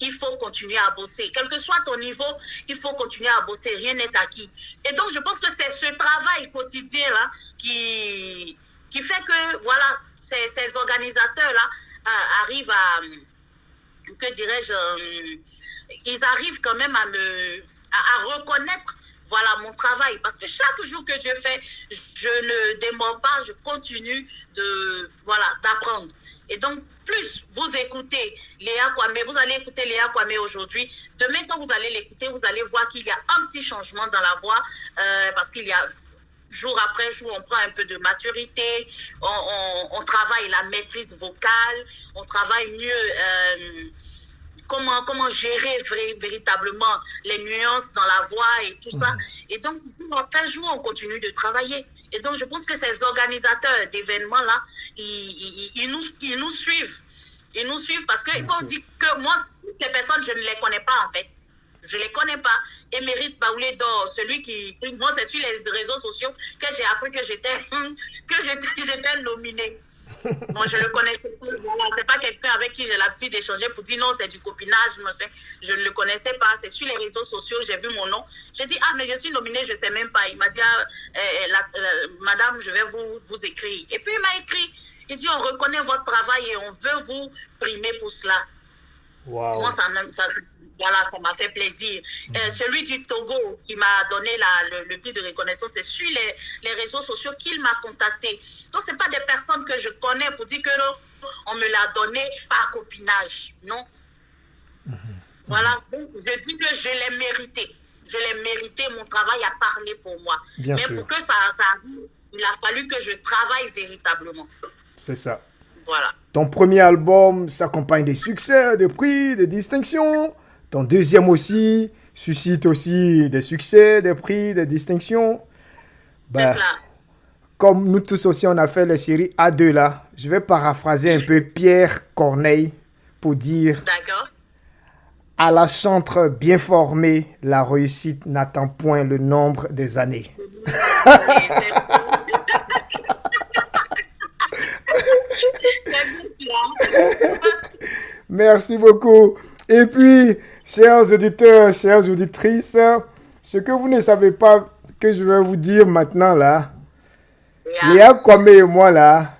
Il faut continuer à bosser. Quel que soit ton niveau, il faut continuer à bosser. Rien n'est acquis. Et donc, je pense que c'est ce travail quotidien-là qui fait que, voilà, ces organisateurs-là arrivent à, que dirais-je, ils arrivent quand même à reconnaître, voilà, mon travail. Parce que chaque jour que Dieu fait, je ne démords pas, je continue d'apprendre. Et donc, plus vous écoutez Léa Kwame, vous allez écouter Léa Kwame aujourd'hui. Demain, quand vous allez l'écouter, vous allez voir qu'il y a un petit changement dans la voix, parce qu'il y a jour après jour, on prend un peu de maturité, on travaille la maîtrise vocale, on travaille mieux comment gérer véritablement les nuances dans la voix et tout ça. Et donc, après jour, on continue de travailler. Et donc, je pense que ces organisateurs d'événements-là, ils nous suivent. Ils nous suivent parce qu'il faut dire que moi, ces personnes, je ne les connais pas en fait. Je ne les connais pas. Émérite Baoulé d'Or, celui qui... Moi, c'est sur les réseaux sociaux que j'ai appris que j'étais nominée. Bon, je le connaissais pas. Voilà, c'est pas quelqu'un avec qui j'ai l'habitude d'échanger pour dire non, c'est du copinage. Je ne le connaissais pas. C'est sur les réseaux sociaux, j'ai vu mon nom. J'ai dit, mais je suis nominée, je ne sais même pas. Il m'a dit, madame, je vais vous écrire. Et puis, il m'a écrit. Il dit, on reconnaît votre travail et on veut vous primer pour cela. Wow. Moi, ça m'a fait plaisir. Celui du Togo qui m'a donné le prix de reconnaissance, c'est sur les réseaux sociaux qu'il m'a contacté. Donc, ce n'est pas des personnes que je connais pour dire que on me l'a donné par copinage. Non. Voilà. Donc, je dis que je l'ai mérité. Je l'ai mérité. Mon travail a parlé pour moi. Bien sûr. Mais pour que ça arrive, il a fallu que je travaille véritablement. C'est ça. Voilà. Ton premier album s'accompagne des succès, des prix, des distinctions. Ton deuxième aussi suscite aussi des succès, des prix, des distinctions. C'est cela. Comme nous tous aussi, on a fait les séries A2 là, je vais paraphraser un peu Pierre Corneille pour dire D'accord. à la chantre bien formée, la réussite n'attend point le nombre des années. Merci beaucoup. Et puis, chers auditeurs, chères auditrices, ce que vous ne savez pas que je vais vous dire maintenant là, Léa Kwame et moi là,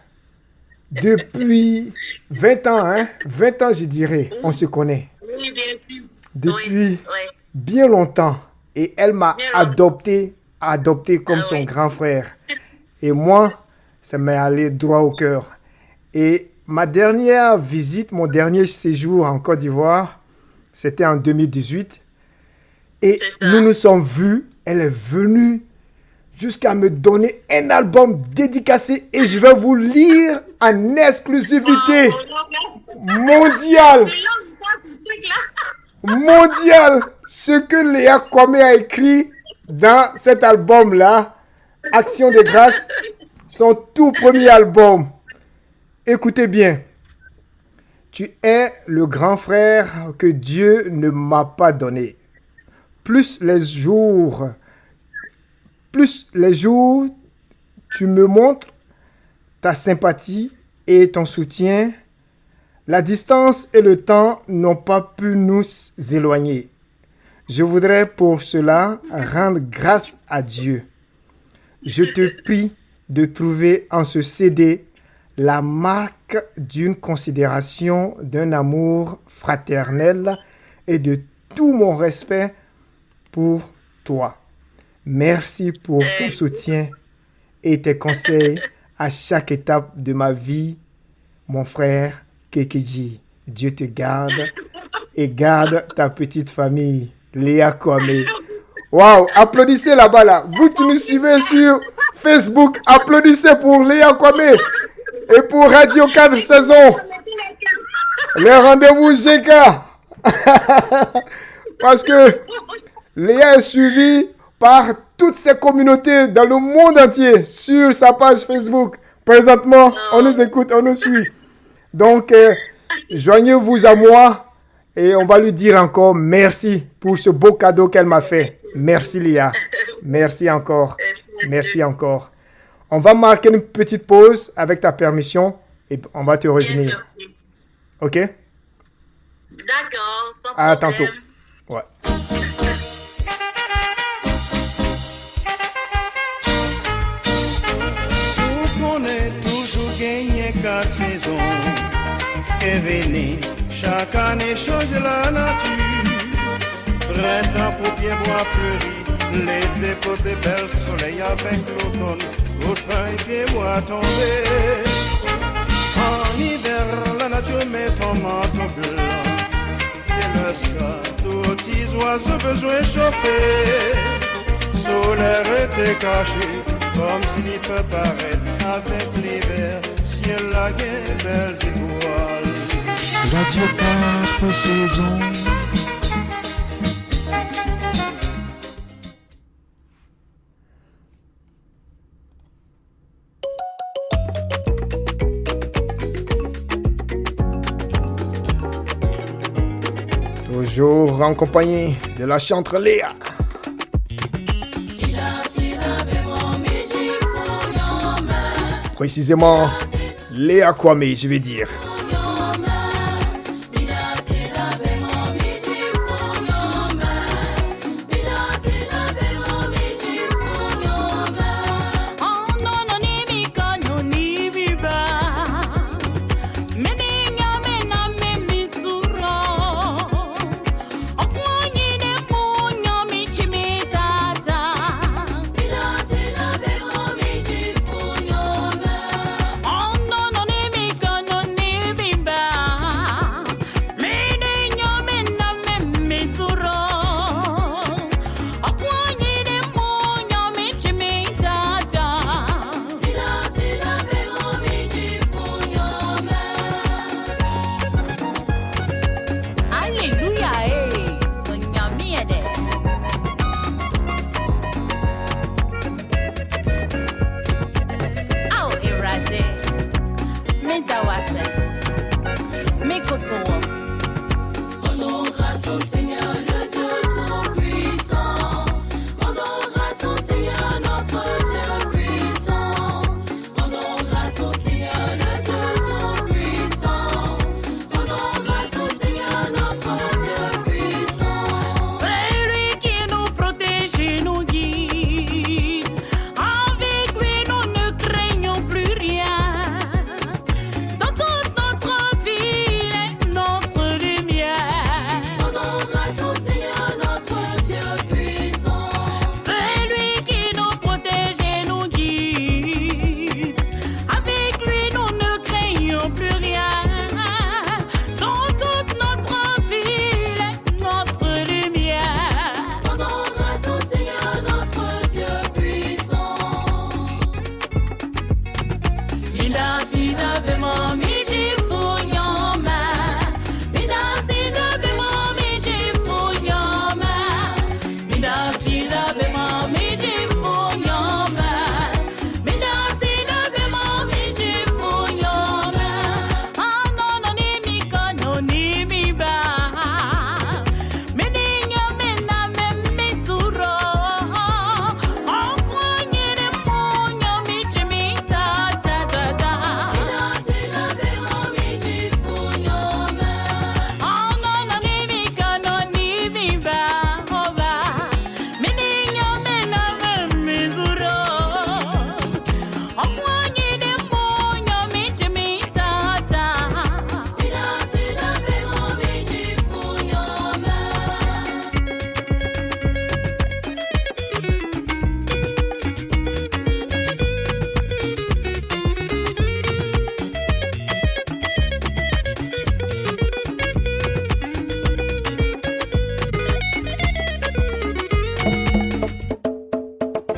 depuis 20 ans, 20 ans je dirais, on se connaît. Oui, bien sûr. Depuis bien longtemps. Et elle m'a adopté comme son grand frère. Et moi, ça m'est allé droit au cœur. Et ma dernière visite, mon dernier séjour en Côte d'Ivoire, c'était en 2018. Et nous nous sommes vus. Elle est venue jusqu'à me donner un album dédicacé. Et je vais vous lire en exclusivité mondiale. Mondial, ce que Léa Kwame a écrit dans cet album-là, Action de grâce, son tout premier album. Écoutez bien. Tu es le grand frère que Dieu ne m'a pas donné. Plus les jours, tu me montres ta sympathie et ton soutien. La distance et le temps n'ont pas pu nous éloigner. Je voudrais pour cela rendre grâce à Dieu. Je te prie de trouver en ce CD la marque d'une considération, d'un amour fraternel et de tout mon respect pour toi. Merci pour ton soutien et tes conseils à chaque étape de ma vie, mon frère Kekiji. Dieu te garde et garde ta petite famille, Léa Kwame. Waouh, applaudissez là-bas là. Vous qui nous suivez sur Facebook, applaudissez pour Léa Kwame et pour Radio 4 Saison. Le rendez-vous GK. Parce que Léa est suivie par toutes ces communautés dans le monde entier sur sa page Facebook. Présentement, on nous écoute, on nous suit. Donc, joignez-vous à moi et on va lui dire encore merci pour ce beau cadeau qu'elle m'a fait. Merci Léa. Merci encore. Merci encore. On va marquer une petite pause avec ta permission et on va te revenir. Ok? D'accord, sans problème. À tantôt. Ouais. On est toujours gagné 4 saisons. Et venez, chaque année change la nature. Printemps, paupières, bois fleuris. L'été, côté bel soleil avec l'automne. Aux feuilles, pieds, bois tombés. En hiver, la nature met ton manteau blanc. C'est le sol, tous petits oiseaux besoin chauffer. Solaire était caché, comme s'il peut paraître avec l'hiver. Ciel la guerre, belles étoiles. Radio 4 saisons. Toujours en compagnie de la chantre Léa. Précisément, Léa Kwame, je vais dire.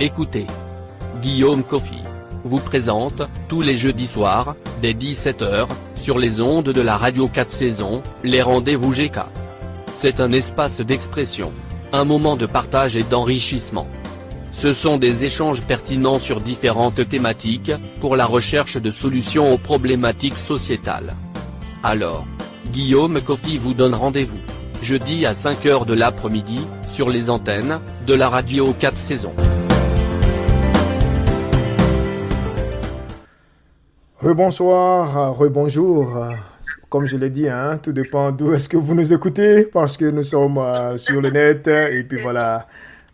Écoutez. Guillaume Kofi vous présente, tous les jeudis soirs, dès 17h, sur les ondes de la radio 4 saisons, les rendez-vous GK. C'est un espace d'expression, un moment de partage et d'enrichissement. Ce sont des échanges pertinents sur différentes thématiques, pour la recherche de solutions aux problématiques sociétales. Alors, Guillaume Kofi vous donne rendez-vous, jeudi à 5h de l'après-midi, sur les antennes, de la radio 4 saisons. Rebonsoir, rebonjour. Comme je l'ai dit, tout dépend d'où est-ce que vous nous écoutez, parce que nous sommes sur le net, et puis voilà.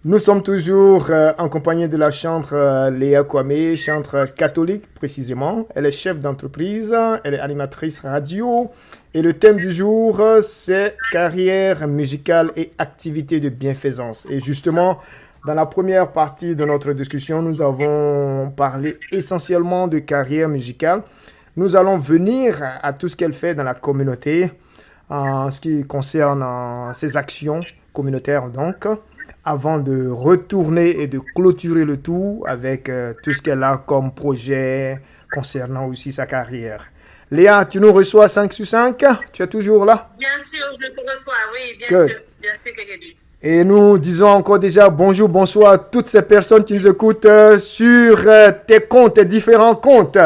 Nous sommes toujours en compagnie de la chantre Léa Kwame, chantre catholique précisément. Elle est chef d'entreprise, elle est animatrice radio, et le thème du jour, c'est carrière musicale et activité de bienfaisance. Et justement, dans la première partie de notre discussion, nous avons parlé essentiellement de carrière musicale. Nous allons venir à tout ce qu'elle fait dans la communauté, en ce qui concerne ses actions communautaires donc, avant de retourner et de clôturer le tout avec tout ce qu'elle a comme projet concernant aussi sa carrière. Léa, tu nous reçois 5 sur 5? Tu es toujours là? Bien sûr, je te reçois, oui, Good. bien sûr, Kékédu. Et nous disons encore déjà bonjour, bonsoir à toutes ces personnes qui nous écoutent sur tes différents comptes.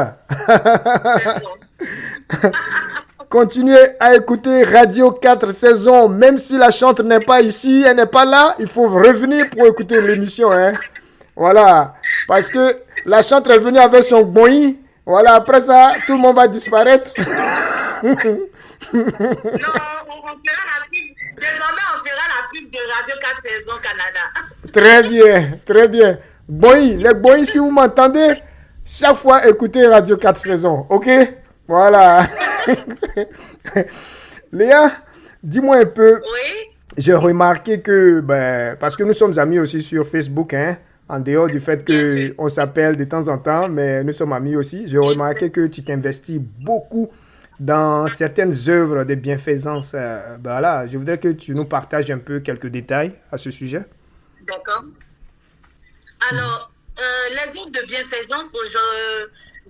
Continuez à écouter Radio 4 saisons, même si la chante n'est pas ici, elle n'est pas là, il faut revenir pour écouter l'émission. Hein. Voilà, parce que la chante est venue avec son boing. Voilà, après ça, tout le monde va disparaître. Non, on fera la pub. Désormais, on fera la pub de Radio 4 saisons Canada. Très bien, très bien. Boing, les boing, si vous m'entendez, chaque fois écoutez Radio 4 saisons, ok? Voilà. Léa, dis-moi un peu. Oui. J'ai remarqué que, parce que nous sommes amis aussi sur Facebook, hein, en dehors du fait qu'on s'appelle de temps en temps, mais nous sommes amis aussi. J'ai remarqué que tu t'investis beaucoup dans certaines œuvres de bienfaisance. Voilà, je voudrais que tu nous partages un peu quelques détails à ce sujet. D'accord. Alors, les œuvres de bienfaisance,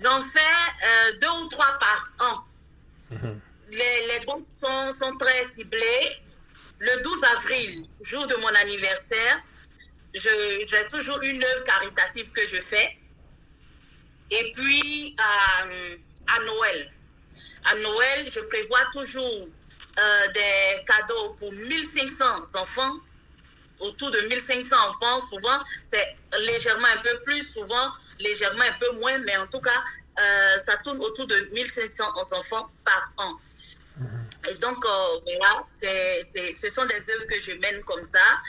j'en fais 2 ou 3 par an. Les dons sont très ciblés. Le 12 avril, jour de mon anniversaire, j'ai toujours une œuvre caritative que je fais. Et puis, à Noël. À Noël, je prévois toujours des cadeaux pour 1500 enfants. Autour de 1500 enfants, souvent, c'est légèrement un peu plus, souvent, légèrement un peu moins, mais en tout cas, ça tourne autour de 1500 enfants par an. Et donc, voilà, ce sont des œuvres que je mène comme ça.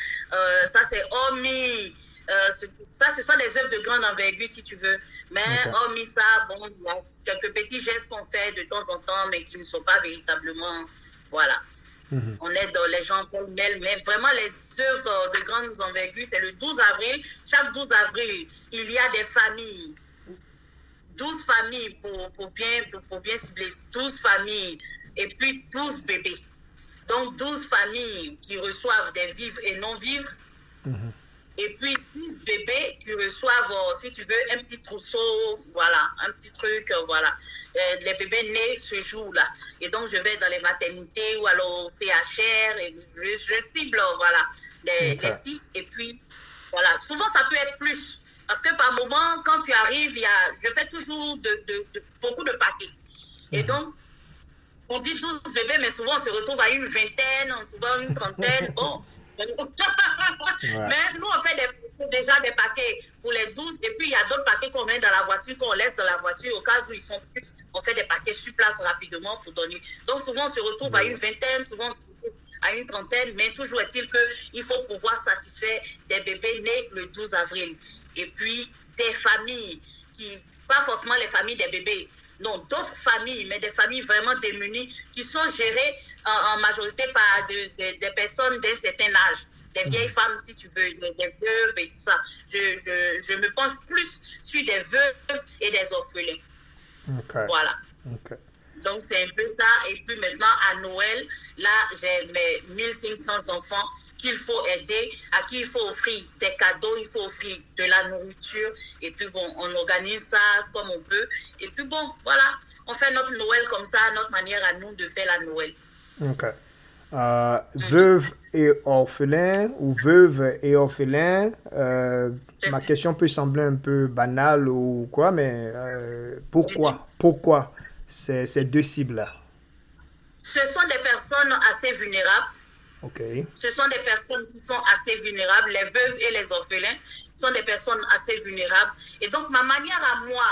Ça, c'est hormis... ce sont des œuvres de grande envergure, si tu veux. Mais hormis ça, bon, il y a quelques petits gestes qu'on fait de temps en temps, mais qui ne sont pas véritablement... Voilà. On aide les gens pêle-mêle, mais vraiment les œuvres de grande envergure, c'est le 12 avril. Chaque 12 avril, il y a des familles. 12 familles pour bien cibler. 12 familles. Et puis 12 bébés. Donc 12 familles qui reçoivent des vivres et non-vivres. Et puis 12 bébés qui reçoivent, si tu veux, un petit trousseau, voilà, un petit truc, voilà. Les bébés nés ce jour-là. Et donc je vais dans les maternités ou alors au CHR et je cible, voilà, les sites. Et puis, voilà, souvent ça peut être plus. Parce que par moment, quand tu arrives, je fais toujours beaucoup de paquets. Et donc, on dit 12 bébés, mais souvent on se retrouve à une vingtaine, souvent une trentaine. Bon. Mais nous, on fait déjà des paquets pour les 12, et puis il y a d'autres paquets qu'on met dans la voiture, qu'on laisse dans la voiture, au cas où ils sont plus. On fait des paquets sur place rapidement pour donner. Donc souvent on se retrouve à une vingtaine, souvent on se retrouve à une trentaine, mais toujours est-il qu'il faut pouvoir satisfaire des bébés nés le 12 avril. Et puis des familles, pas forcément les familles des bébés, non, d'autres familles, mais des familles vraiment démunies qui sont gérées en majorité par des personnes d'un certain âge, des vieilles femmes, si tu veux, des veuves et tout ça. Je me penche plus sur des veuves et des orphelins. Voilà. Donc, c'est un peu ça. Et puis maintenant, à Noël, là, j'ai mes 1500 enfants qu'il faut aider, à qui il faut offrir des cadeaux, il faut offrir de la nourriture. Et puis bon, on organise ça comme on peut. Et puis bon, voilà, on fait notre Noël comme ça, notre manière à nous de faire la Noël. Veuve et orphelin ou veuve et orphelin, ma question peut sembler un peu banale ou quoi, mais pourquoi ces deux cibles-là? Ce sont des personnes assez vulnérables. Ce sont des personnes qui sont assez vulnérables. Les veuves et les orphelins sont des personnes assez vulnérables. Et donc, ma manière à moi,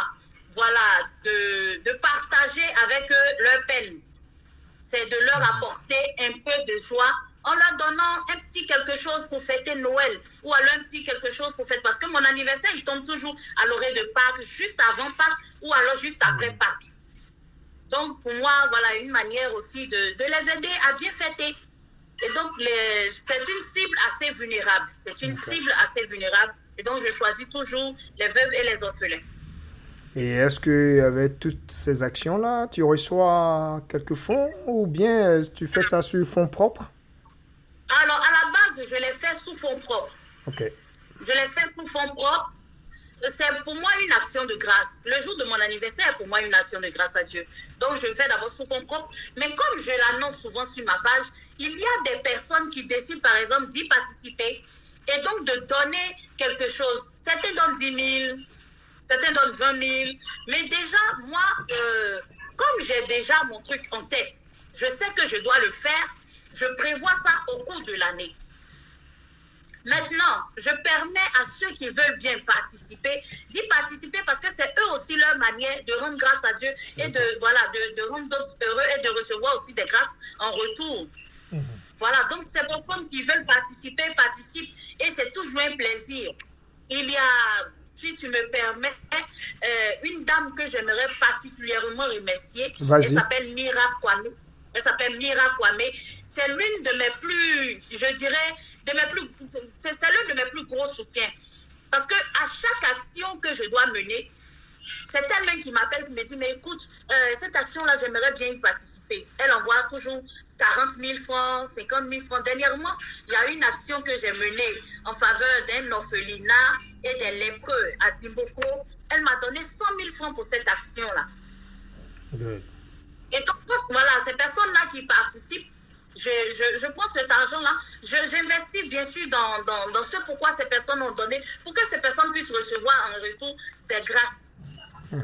voilà, de partager avec eux leur peine, c'est de leur apporter un peu de joie en leur donnant un petit quelque chose pour fêter Noël ou alors un petit quelque chose pour fêter. Parce que mon anniversaire, il tombe toujours à l'orée de Pâques, juste avant Pâques ou alors juste après Pâques. Donc, pour moi, voilà une manière aussi de les aider à bien fêter. Et donc, c'est une cible assez vulnérable. C'est une cible assez vulnérable. Et donc, je choisis toujours les veuves et les orphelins. Et est-ce qu'avec toutes ces actions-là, tu reçois quelques fonds ou bien tu fais ça sur fonds propres? Alors, à la base, je les fais sous fonds propres. Je les fais sous fonds propres. c'est pour moi une action de grâce. Le jour de mon anniversaire est pour moi une action de grâce à Dieu. Donc, je fais d'abord sous son propre. Mais comme je l'annonce souvent sur ma page, il y a des personnes qui décident, par exemple, d'y participer et donc de donner quelque chose. Certains donnent 10 000, certains donnent 20 000. Mais déjà, moi, comme j'ai déjà mon truc en tête, je sais que je dois le faire, je prévois ça au cours de l'année. Maintenant, je permets à ceux qui veulent bien participer d'y participer parce que c'est eux aussi leur manière de rendre grâce à Dieu et de rendre d'autres heureux et de recevoir aussi des grâces en retour. Voilà, donc ces personnes qui veulent participer, participent et c'est toujours un plaisir. Il y a, si tu me permets, une dame que j'aimerais particulièrement remercier. Elle s'appelle Mira Kwame. C'est l'une de mes plus, je dirais, c'est l'un de mes plus gros soutiens. Parce que à chaque action que je dois mener, c'est elle-même qui m'appelle, qui me dit, mais écoute, cette action-là, j'aimerais bien y participer. Elle envoie toujours 40 000 francs, 50 000 francs. Dernièrement, il y a une action que j'ai menée en faveur d'un orphelinat et des lépreux à Timboko. Elle m'a donné 100 000 francs pour cette action-là. Et donc, voilà, ces personnes-là qui participent, je prends cet argent-là, j'investis bien sûr dans ce pourquoi ces personnes ont donné, pour que ces personnes puissent recevoir en retour des grâces.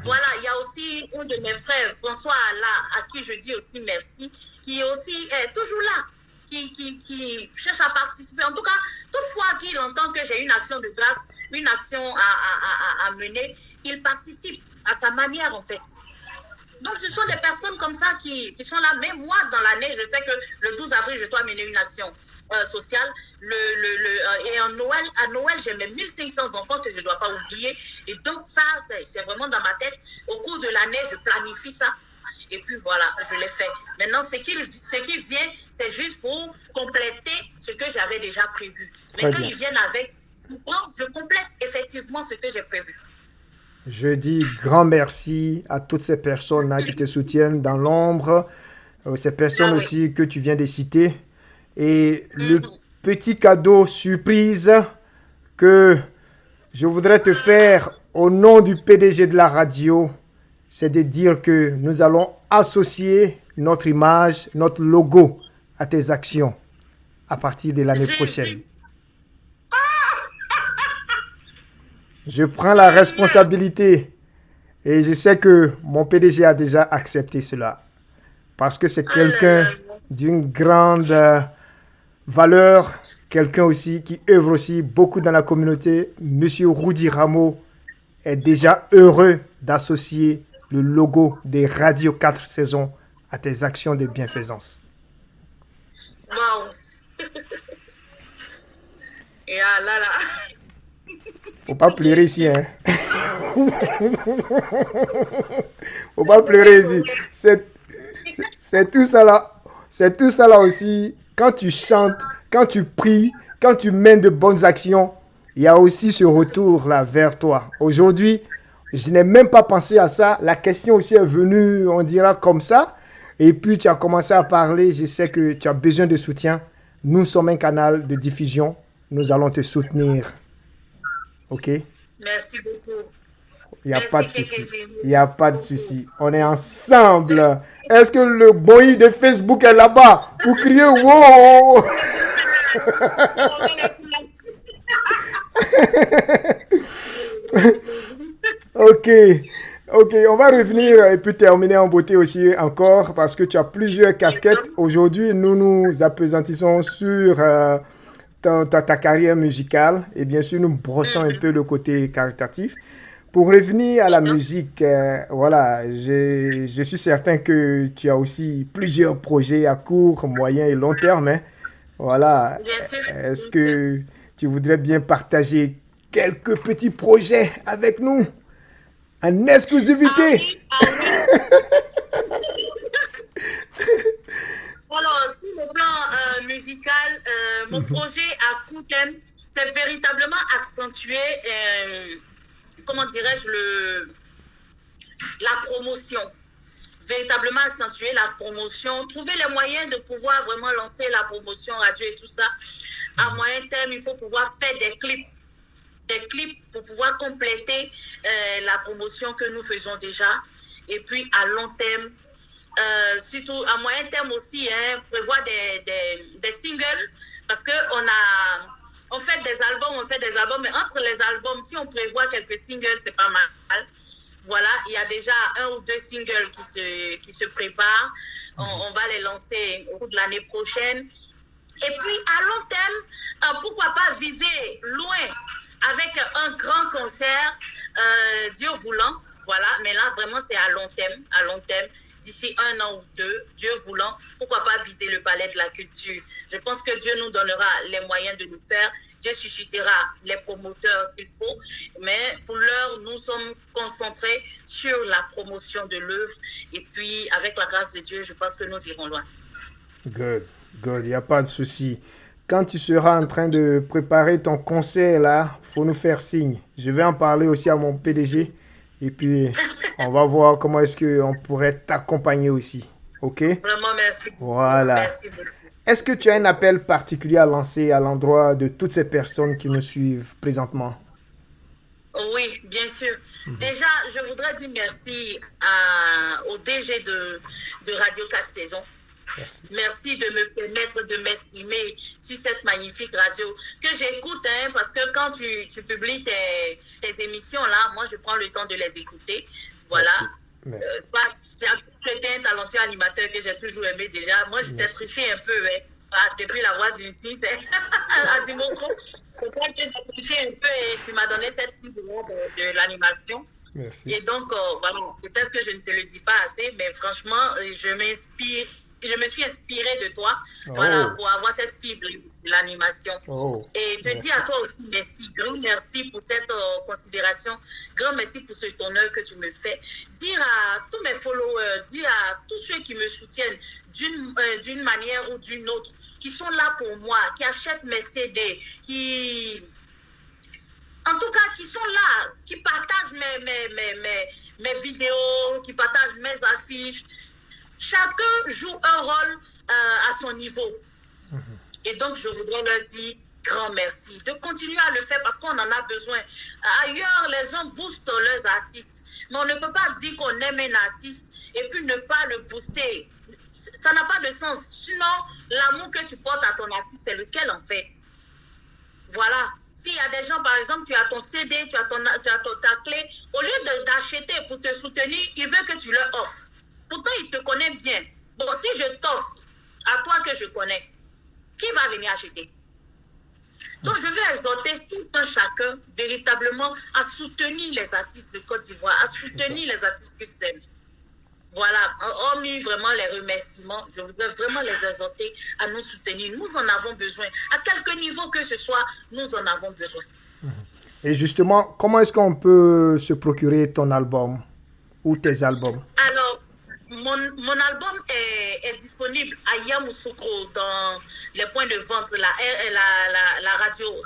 Voilà, il y a aussi un de mes frères, François Allah, à qui je dis aussi merci, qui est aussi toujours là, qui cherche à participer. En tout cas, toutefois qu'il entend que j'ai une action de grâce, une action à mener, il participe à sa manière en fait. Donc, ce sont des personnes comme ça qui sont là. Mais moi, dans l'année, je sais que le 12 avril, je dois mener une action sociale. Et à Noël, j'ai mes 1500 enfants que je ne dois pas oublier. Et donc, ça, c'est vraiment dans ma tête. Au cours de l'année, je planifie ça. Et puis, voilà, je l'ai fait. Maintenant, ce qui vient, c'est juste pour compléter ce que j'avais déjà prévu. Mais quand ils viennent avec, je complète effectivement ce que j'ai prévu. Je dis grand merci à toutes ces personnes-là qui te soutiennent dans l'ombre, ces personnes aussi que tu viens de citer. Et le petit cadeau surprise que je voudrais te faire au nom du PDG de la radio, c'est de dire que nous allons associer notre image, notre logo à tes actions à partir de l'année prochaine. Je prends la responsabilité et je sais que mon PDG a déjà accepté cela parce que c'est quelqu'un d'une grande valeur, quelqu'un aussi qui œuvre aussi beaucoup dans la communauté. Monsieur Rudy Rameau est déjà heureux d'associer le logo des Radio 4 saisons à tes actions de bienfaisance. Wow. Et là. Faut pas pleurer ici, hein. Faut pas pleurer ici. C'est tout ça là. C'est tout ça là aussi. Quand tu chantes, quand tu pries, quand tu mènes de bonnes actions, il y a aussi ce retour là vers toi. Aujourd'hui, je n'ai même pas pensé à ça. La question aussi est venue, on dira comme ça. Et puis tu as commencé à parler. Je sais que tu as besoin de soutien. Nous sommes un canal de diffusion. Nous allons te soutenir. OK? Merci beaucoup. Il n'y a pas de souci. Il n'y a pas de souci. On est ensemble. Est-ce que le boy de Facebook est là-bas pour crier wow? OK. On va revenir et puis terminer en beauté aussi encore parce que tu as plusieurs casquettes. Aujourd'hui, nous nous appesantissons sur ta carrière musicale et bien sûr, nous brossons un peu le côté caritatif. Pour revenir à la musique, voilà, je suis certain que tu as aussi plusieurs projets à court, moyen et long terme. Hein. Voilà. Est-ce que tu voudrais bien partager quelques petits projets avec nous en exclusivité? Alors, sur le plan musical, mon projet à court terme, c'est véritablement accentuer, comment dirais-je, la promotion. Véritablement accentuer la promotion, trouver les moyens de pouvoir vraiment lancer la promotion radio et tout ça. À moyen terme, il faut pouvoir faire des clips. des clips pour pouvoir compléter la promotion que nous faisons déjà. Et puis à long terme, surtout à moyen terme aussi, prévoir des singles, parce qu'on fait des albums, mais entre les albums, si on prévoit quelques singles, c'est pas mal. Voilà, il y a déjà 1 ou 2 singles qui se préparent. On va les lancer au cours de l'année prochaine. Et puis, à long terme, pourquoi pas viser loin avec un grand concert, Dieu voulant. Voilà, mais là, vraiment, c'est à long terme. D'ici 1 an ou 2, Dieu voulant, pourquoi pas viser le palais de la culture. Je pense que Dieu nous donnera les moyens de le faire. Dieu suscitera les promoteurs qu'il faut. Mais pour l'heure, nous sommes concentrés sur la promotion de l'œuvre. Et puis, avec la grâce de Dieu, je pense que nous irons loin. Good, il n'y a pas de souci. Quand tu seras en train de préparer ton concert, là, il faut nous faire signe. Je vais en parler aussi à mon PDG. Et puis, on va voir comment est-ce qu'on pourrait t'accompagner aussi. OK? Vraiment, merci. Voilà. Merci beaucoup. Est-ce que tu as un appel particulier à lancer à l'endroit de toutes ces personnes qui nous suivent présentement? Oui, bien sûr. Déjà, je voudrais dire merci au DG de Radio 4 Saisons. Merci de me permettre de m'exprimer sur cette magnifique radio que j'écoute, parce que quand tu publies tes émissions là, moi je prends le temps de les écouter. Voilà. Merci. C'était un talentueux animateur que j'ai toujours aimé déjà. Moi je t'ai triché un peu, depuis la voix d'une fille, c'est à Dimoko. C'est toi que j'ai triché un peu et tu m'as donné cette cible de l'animation. Merci. Et donc, voilà, peut-être que je ne te le dis pas assez, mais franchement, je me suis inspirée de toi, voilà, pour avoir cette fibre de l'animation. Et te dis à toi aussi merci, grand merci pour cette considération, grand merci pour cet honneur que tu me fais. Dire à tous mes followers, dire à tous ceux qui me soutiennent d'une manière ou d'une autre, qui sont là pour moi, qui achètent mes CD, en tout cas, qui sont là, qui partagent mes vidéos, qui partagent mes affiches. Chacun joue un rôle à son niveau. Et donc, je voudrais leur dire grand merci. De continuer à le faire parce qu'on en a besoin. Ailleurs, les gens boostent leurs artistes. Mais on ne peut pas dire qu'on aime un artiste et puis ne pas le booster. Ça n'a pas de sens. Sinon, l'amour que tu portes à ton artiste, c'est lequel en fait? Voilà. S'il y a des gens, par exemple, tu as ton CD, tu as ta clé, au lieu d'acheter pour te soutenir, il veut que tu leur offres. Pourtant, il te connaît bien. Bon, si je t'offre à toi que je connais, qui va venir acheter? Donc, je vais exhorter tout un chacun véritablement à soutenir les artistes de Côte d'Ivoire, à soutenir les artistes qu'ils aiment. Voilà, hormis vraiment les remerciements, je voudrais vraiment les exhorter à nous soutenir. Nous en avons besoin. À quelque niveau que ce soit, nous en avons besoin. Et justement, comment est-ce qu'on peut se procurer ton album ou tes albums? Alors, mon album est disponible à Yamoussoukro dans les points de vente, la radio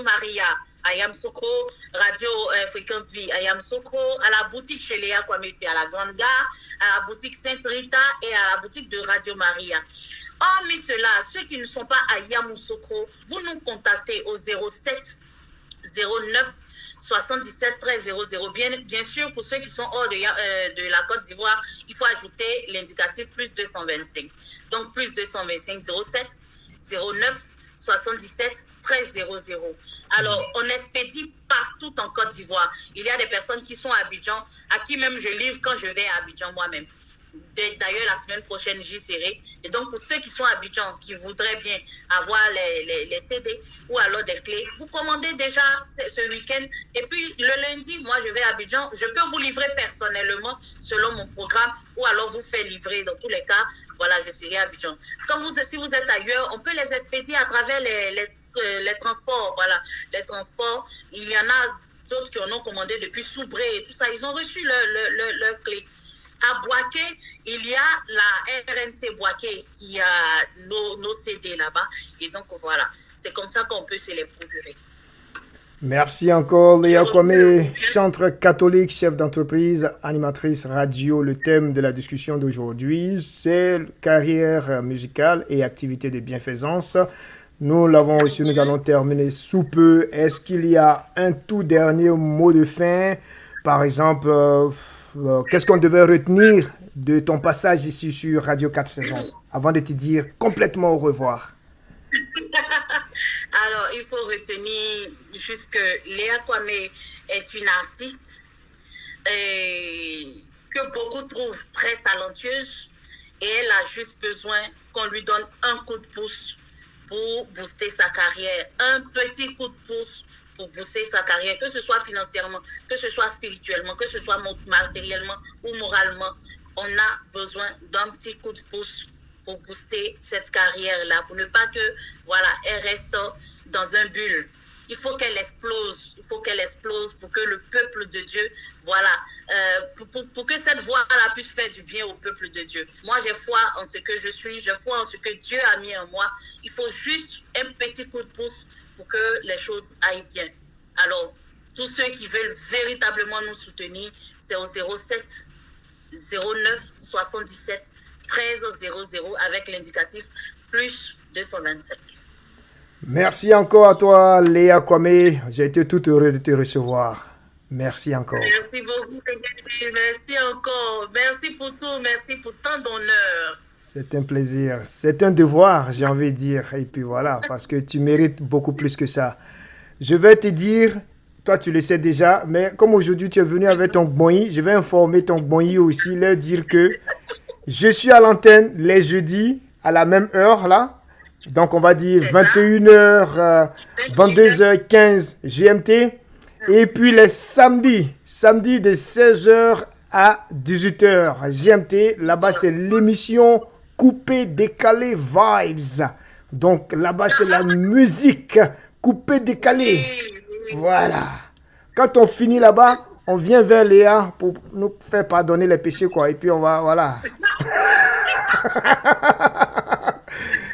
Maria à Yamoussoukro, Radio Fréquence Vie à Yamoussoukro, à la boutique chez Léa Kwamesi à la Grande Gare, à la boutique Sainte Rita et à la boutique de Radio Maria. Hormis cela, ceux qui ne sont pas à Yamoussoukro, vous nous contactez au 07 09 77 13 00. Bien sûr, pour ceux qui sont hors de la Côte d'Ivoire, il faut ajouter l'indicatif plus 225. Donc, plus 225 07 09 77 13 00. Alors, on expédie partout en Côte d'Ivoire. Il y a des personnes qui sont à Abidjan, à qui même je livre quand je vais à Abidjan moi-même. D'ailleurs, la semaine prochaine, j'y serai. Et donc, pour ceux qui sont à Abidjan, qui voudraient bien avoir les CD ou alors des clés, vous commandez déjà ce week-end. Et puis, le lundi, moi, je vais à Abidjan. Je peux vous livrer personnellement selon mon programme ou alors vous faire livrer. Dans tous les cas, voilà, je serai à Abidjan. Si vous êtes ailleurs, on peut les expédier à travers les transports. Voilà, les transports. Il y en a d'autres qui en ont commandé depuis Soubré et tout ça. Ils ont reçu leur clé. À Boaké, il y a la RNC Boaké qui a nos CD là-bas. Et donc, voilà, c'est comme ça qu'on peut se les procurer. Merci encore, Léa Kwame, chantre catholique, chef d'entreprise, animatrice radio. Le thème de la discussion d'aujourd'hui, c'est carrière musicale et activité de bienfaisance. Nous l'avons reçu, nous allons terminer sous peu. Est-ce qu'il y a un tout dernier mot de fin? Par exemple, qu'est-ce qu'on devait retenir de ton passage ici sur Radio 4 Saisons avant de te dire complètement au revoir? Alors, il faut retenir juste que Léa Kwame est une artiste que beaucoup trouvent très talentueuse et elle a juste besoin qu'on lui donne un coup de pouce pour booster sa carrière, un petit coup de pouce pour booster sa carrière, que ce soit financièrement, que ce soit spirituellement, que ce soit matériellement ou moralement. On a besoin d'un petit coup de pouce pour booster cette carrière-là, pour ne pas que, voilà, elle reste dans un bulle. Il faut qu'elle explose, pour que le peuple de Dieu, voilà, pour que cette voix-là puisse faire du bien au peuple de Dieu. Moi, j'ai foi en ce que je suis, j'ai foi en ce que Dieu a mis en moi. Il faut juste un petit coup de pouce pour que les choses aillent bien. Alors, tous ceux qui veulent véritablement nous soutenir, c'est au 07 09 77 13 00 avec l'indicatif plus 225. Merci encore à toi, Léa Kwame. J'ai été tout heureux de te recevoir. Merci encore. Merci beaucoup, merci encore. Merci pour tout, merci pour tant d'honneur. C'est un plaisir, c'est un devoir, j'ai envie de dire. Et puis voilà, parce que tu mérites beaucoup plus que ça. Je vais te dire, toi tu le sais déjà, mais comme aujourd'hui tu es venu avec ton Gbonyi, je vais informer ton Gbonyi aussi, leur dire que je suis à l'antenne les jeudis à la même heure là. Donc, on va dire 21h, 22h15 GMT. Et puis les samedis de 16h à 18h GMT. Là-bas, c'est l'émission Coupé Décalé Vibes. Donc, là-bas, c'est la musique coupée décalée. Voilà. Quand on finit là-bas, on vient vers Léa pour nous faire pardonner les péchés, quoi. Et puis, on va, voilà.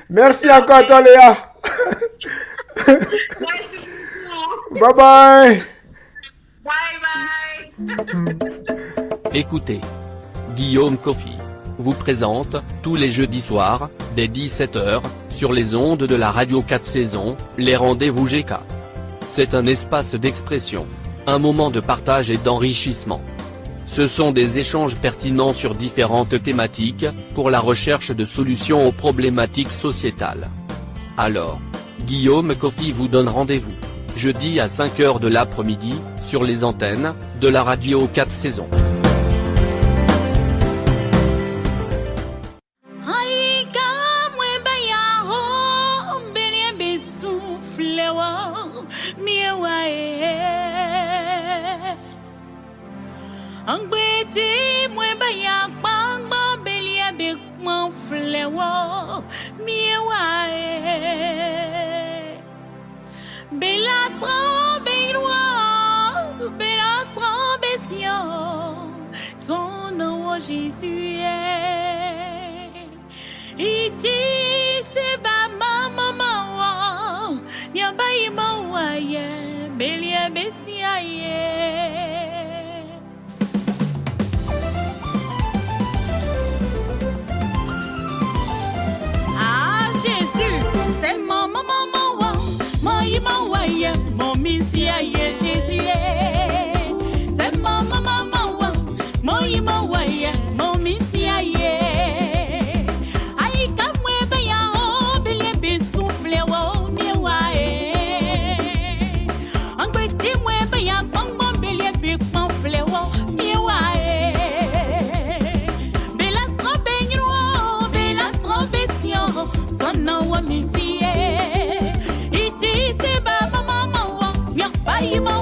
Merci encore à toi, Léa. Bye bye. Bye bye. Écoutez, Guillaume Kofi vous présente, tous les jeudis soirs, dès 17h, sur les ondes de la radio 4 saisons, les rendez-vous GK. C'est un espace d'expression, un moment de partage et d'enrichissement. Ce sont des échanges pertinents sur différentes thématiques, pour la recherche de solutions aux problématiques sociétales. Alors, Guillaume Kofi vous donne rendez-vous, jeudi à 5h de l'après-midi, sur les antennes, de la radio 4 saisons. Angbeti mwen bayak bang ba belia bek mon flewo miwa belasran besio son nom Jésus iti se ba mama nyamba imawa belia besia c'est mon Messia, Jésus. C'est mon Messia. Aïe, comme moi, bébé souffle, miwa. En petit, moi, bébé pamphlet, miwa. Bella srobession, son nom, Messia. Iti se baba mama wa, ya bayi ma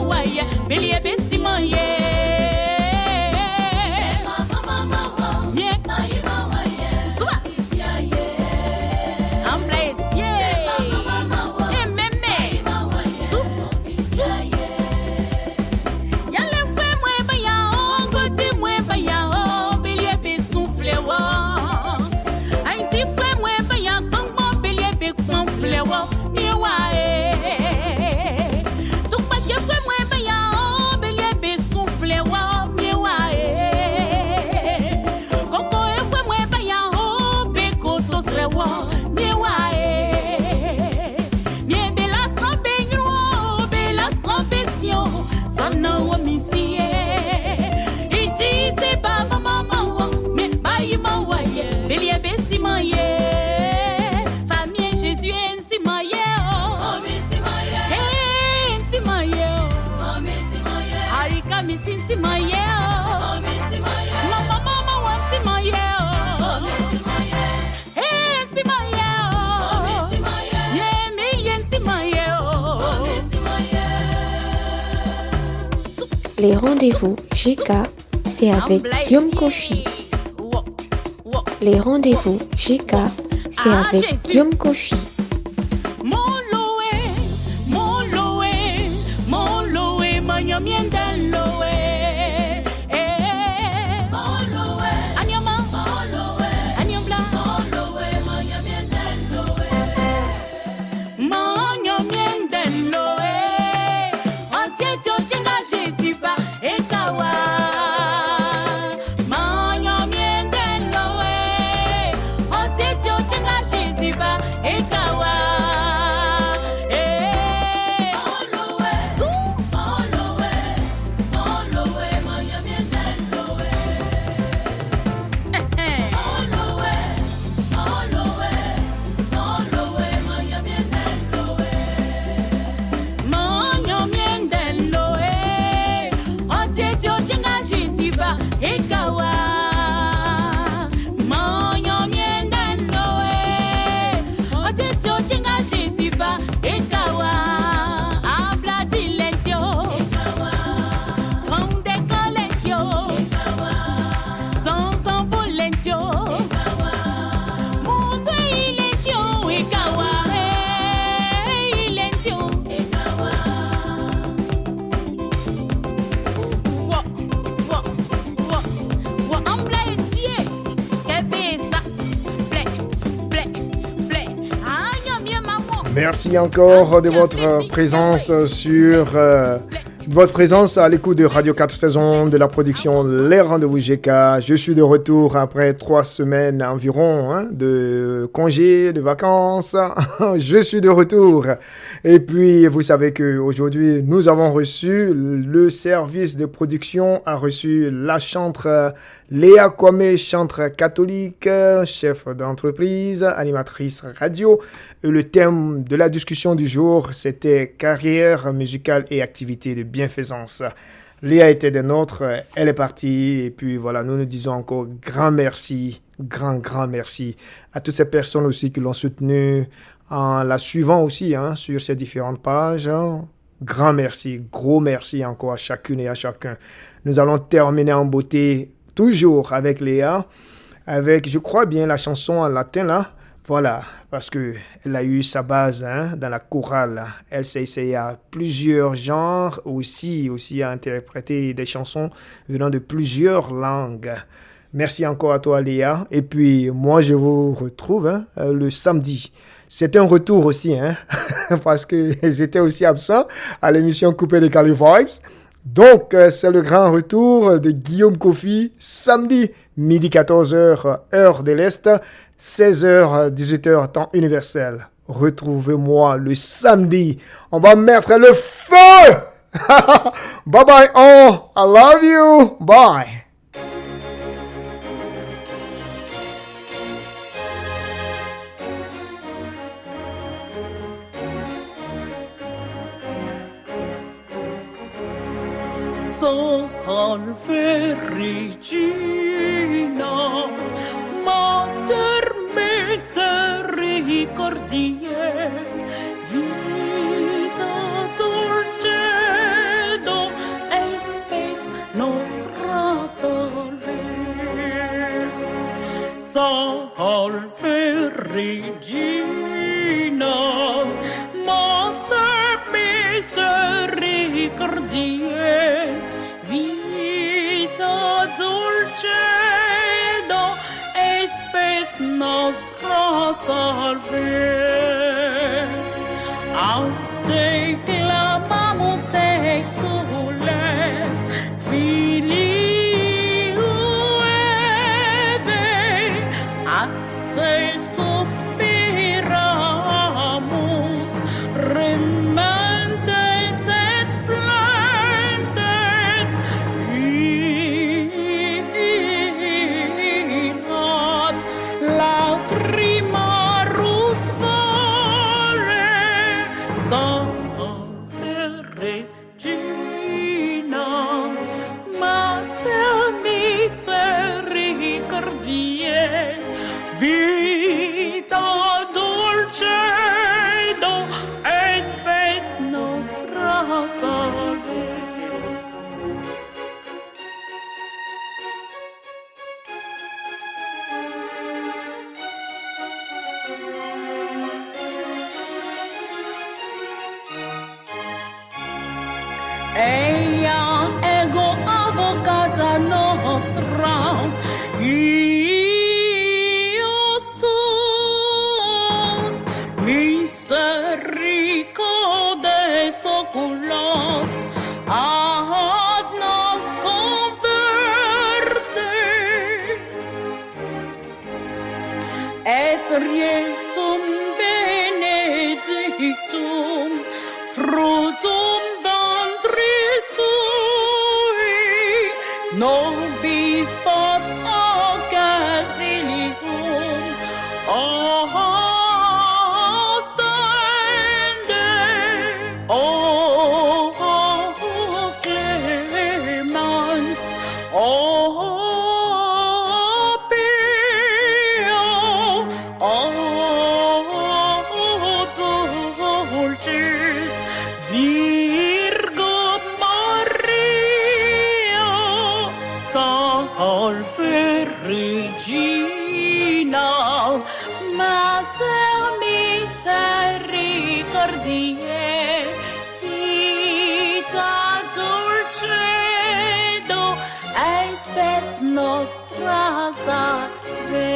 Les rendez-vous GK, c'est avec Guillaume Kofi. Les rendez-vous GK, c'est avec Guillaume Kofi. Merci encore de votre présence votre présence à l'écoute de Radio 4 saisons de la production Les Rendez-vous GK. Je suis de retour après 3 semaines environ de congés, de vacances. Je suis de retour. Et puis, vous savez qu'aujourd'hui, nous avons reçu, le service de production a reçu la chantre Léa Kwame, chantre catholique, chef d'entreprise, animatrice radio. Et le thème de la discussion du jour, c'était carrière musicale et activité de bienfaisance. Léa était des nôtres, elle est partie. Et puis voilà, nous disons encore grand merci, grand merci à toutes ces personnes aussi qui l'ont soutenue, en la suivant aussi sur ces différentes pages. Grand merci, gros merci encore à chacune et à chacun. Nous allons terminer en beauté, toujours avec Léa, avec, je crois bien, la chanson en latin là. Voilà, parce qu'elle a eu sa base dans la chorale. Elle s'est essayée à plusieurs genres, aussi à interpréter des chansons venant de plusieurs langues. Merci encore à toi, Léa. Et puis, moi, je vous retrouve le samedi. C'est un retour aussi, parce que j'étais aussi absent à l'émission Coupé des Cali Vibes. Donc, c'est le grand retour de Guillaume Kofi, samedi, midi 14h, heure de l'Est, 16h, 18h, temps universel. Retrouvez-moi le samedi. On va mettre le feu! Bye bye all. I love you. Bye. Salve Regina, Mater misericordiae, vita dulcedo, espes nostra salve. Salve Regina, Mater misericordiae, vita dulcedo, espes nostra salve. Aute clamamus exules, Filii Eve, a te suspiramus, rementes et flentes, in ad lacrimarus vale. Salve Regina, Mater misericordiae, vita dulcedo, espes nostra salve. Dios tus misericordes oculos nos converte et Iesum benedictum fructum ventris tui nobis pos occasilium ostende clemens pio dulcis Virgo Maria salve Regina Mater misericordiae vita dulcedo espes nostra salve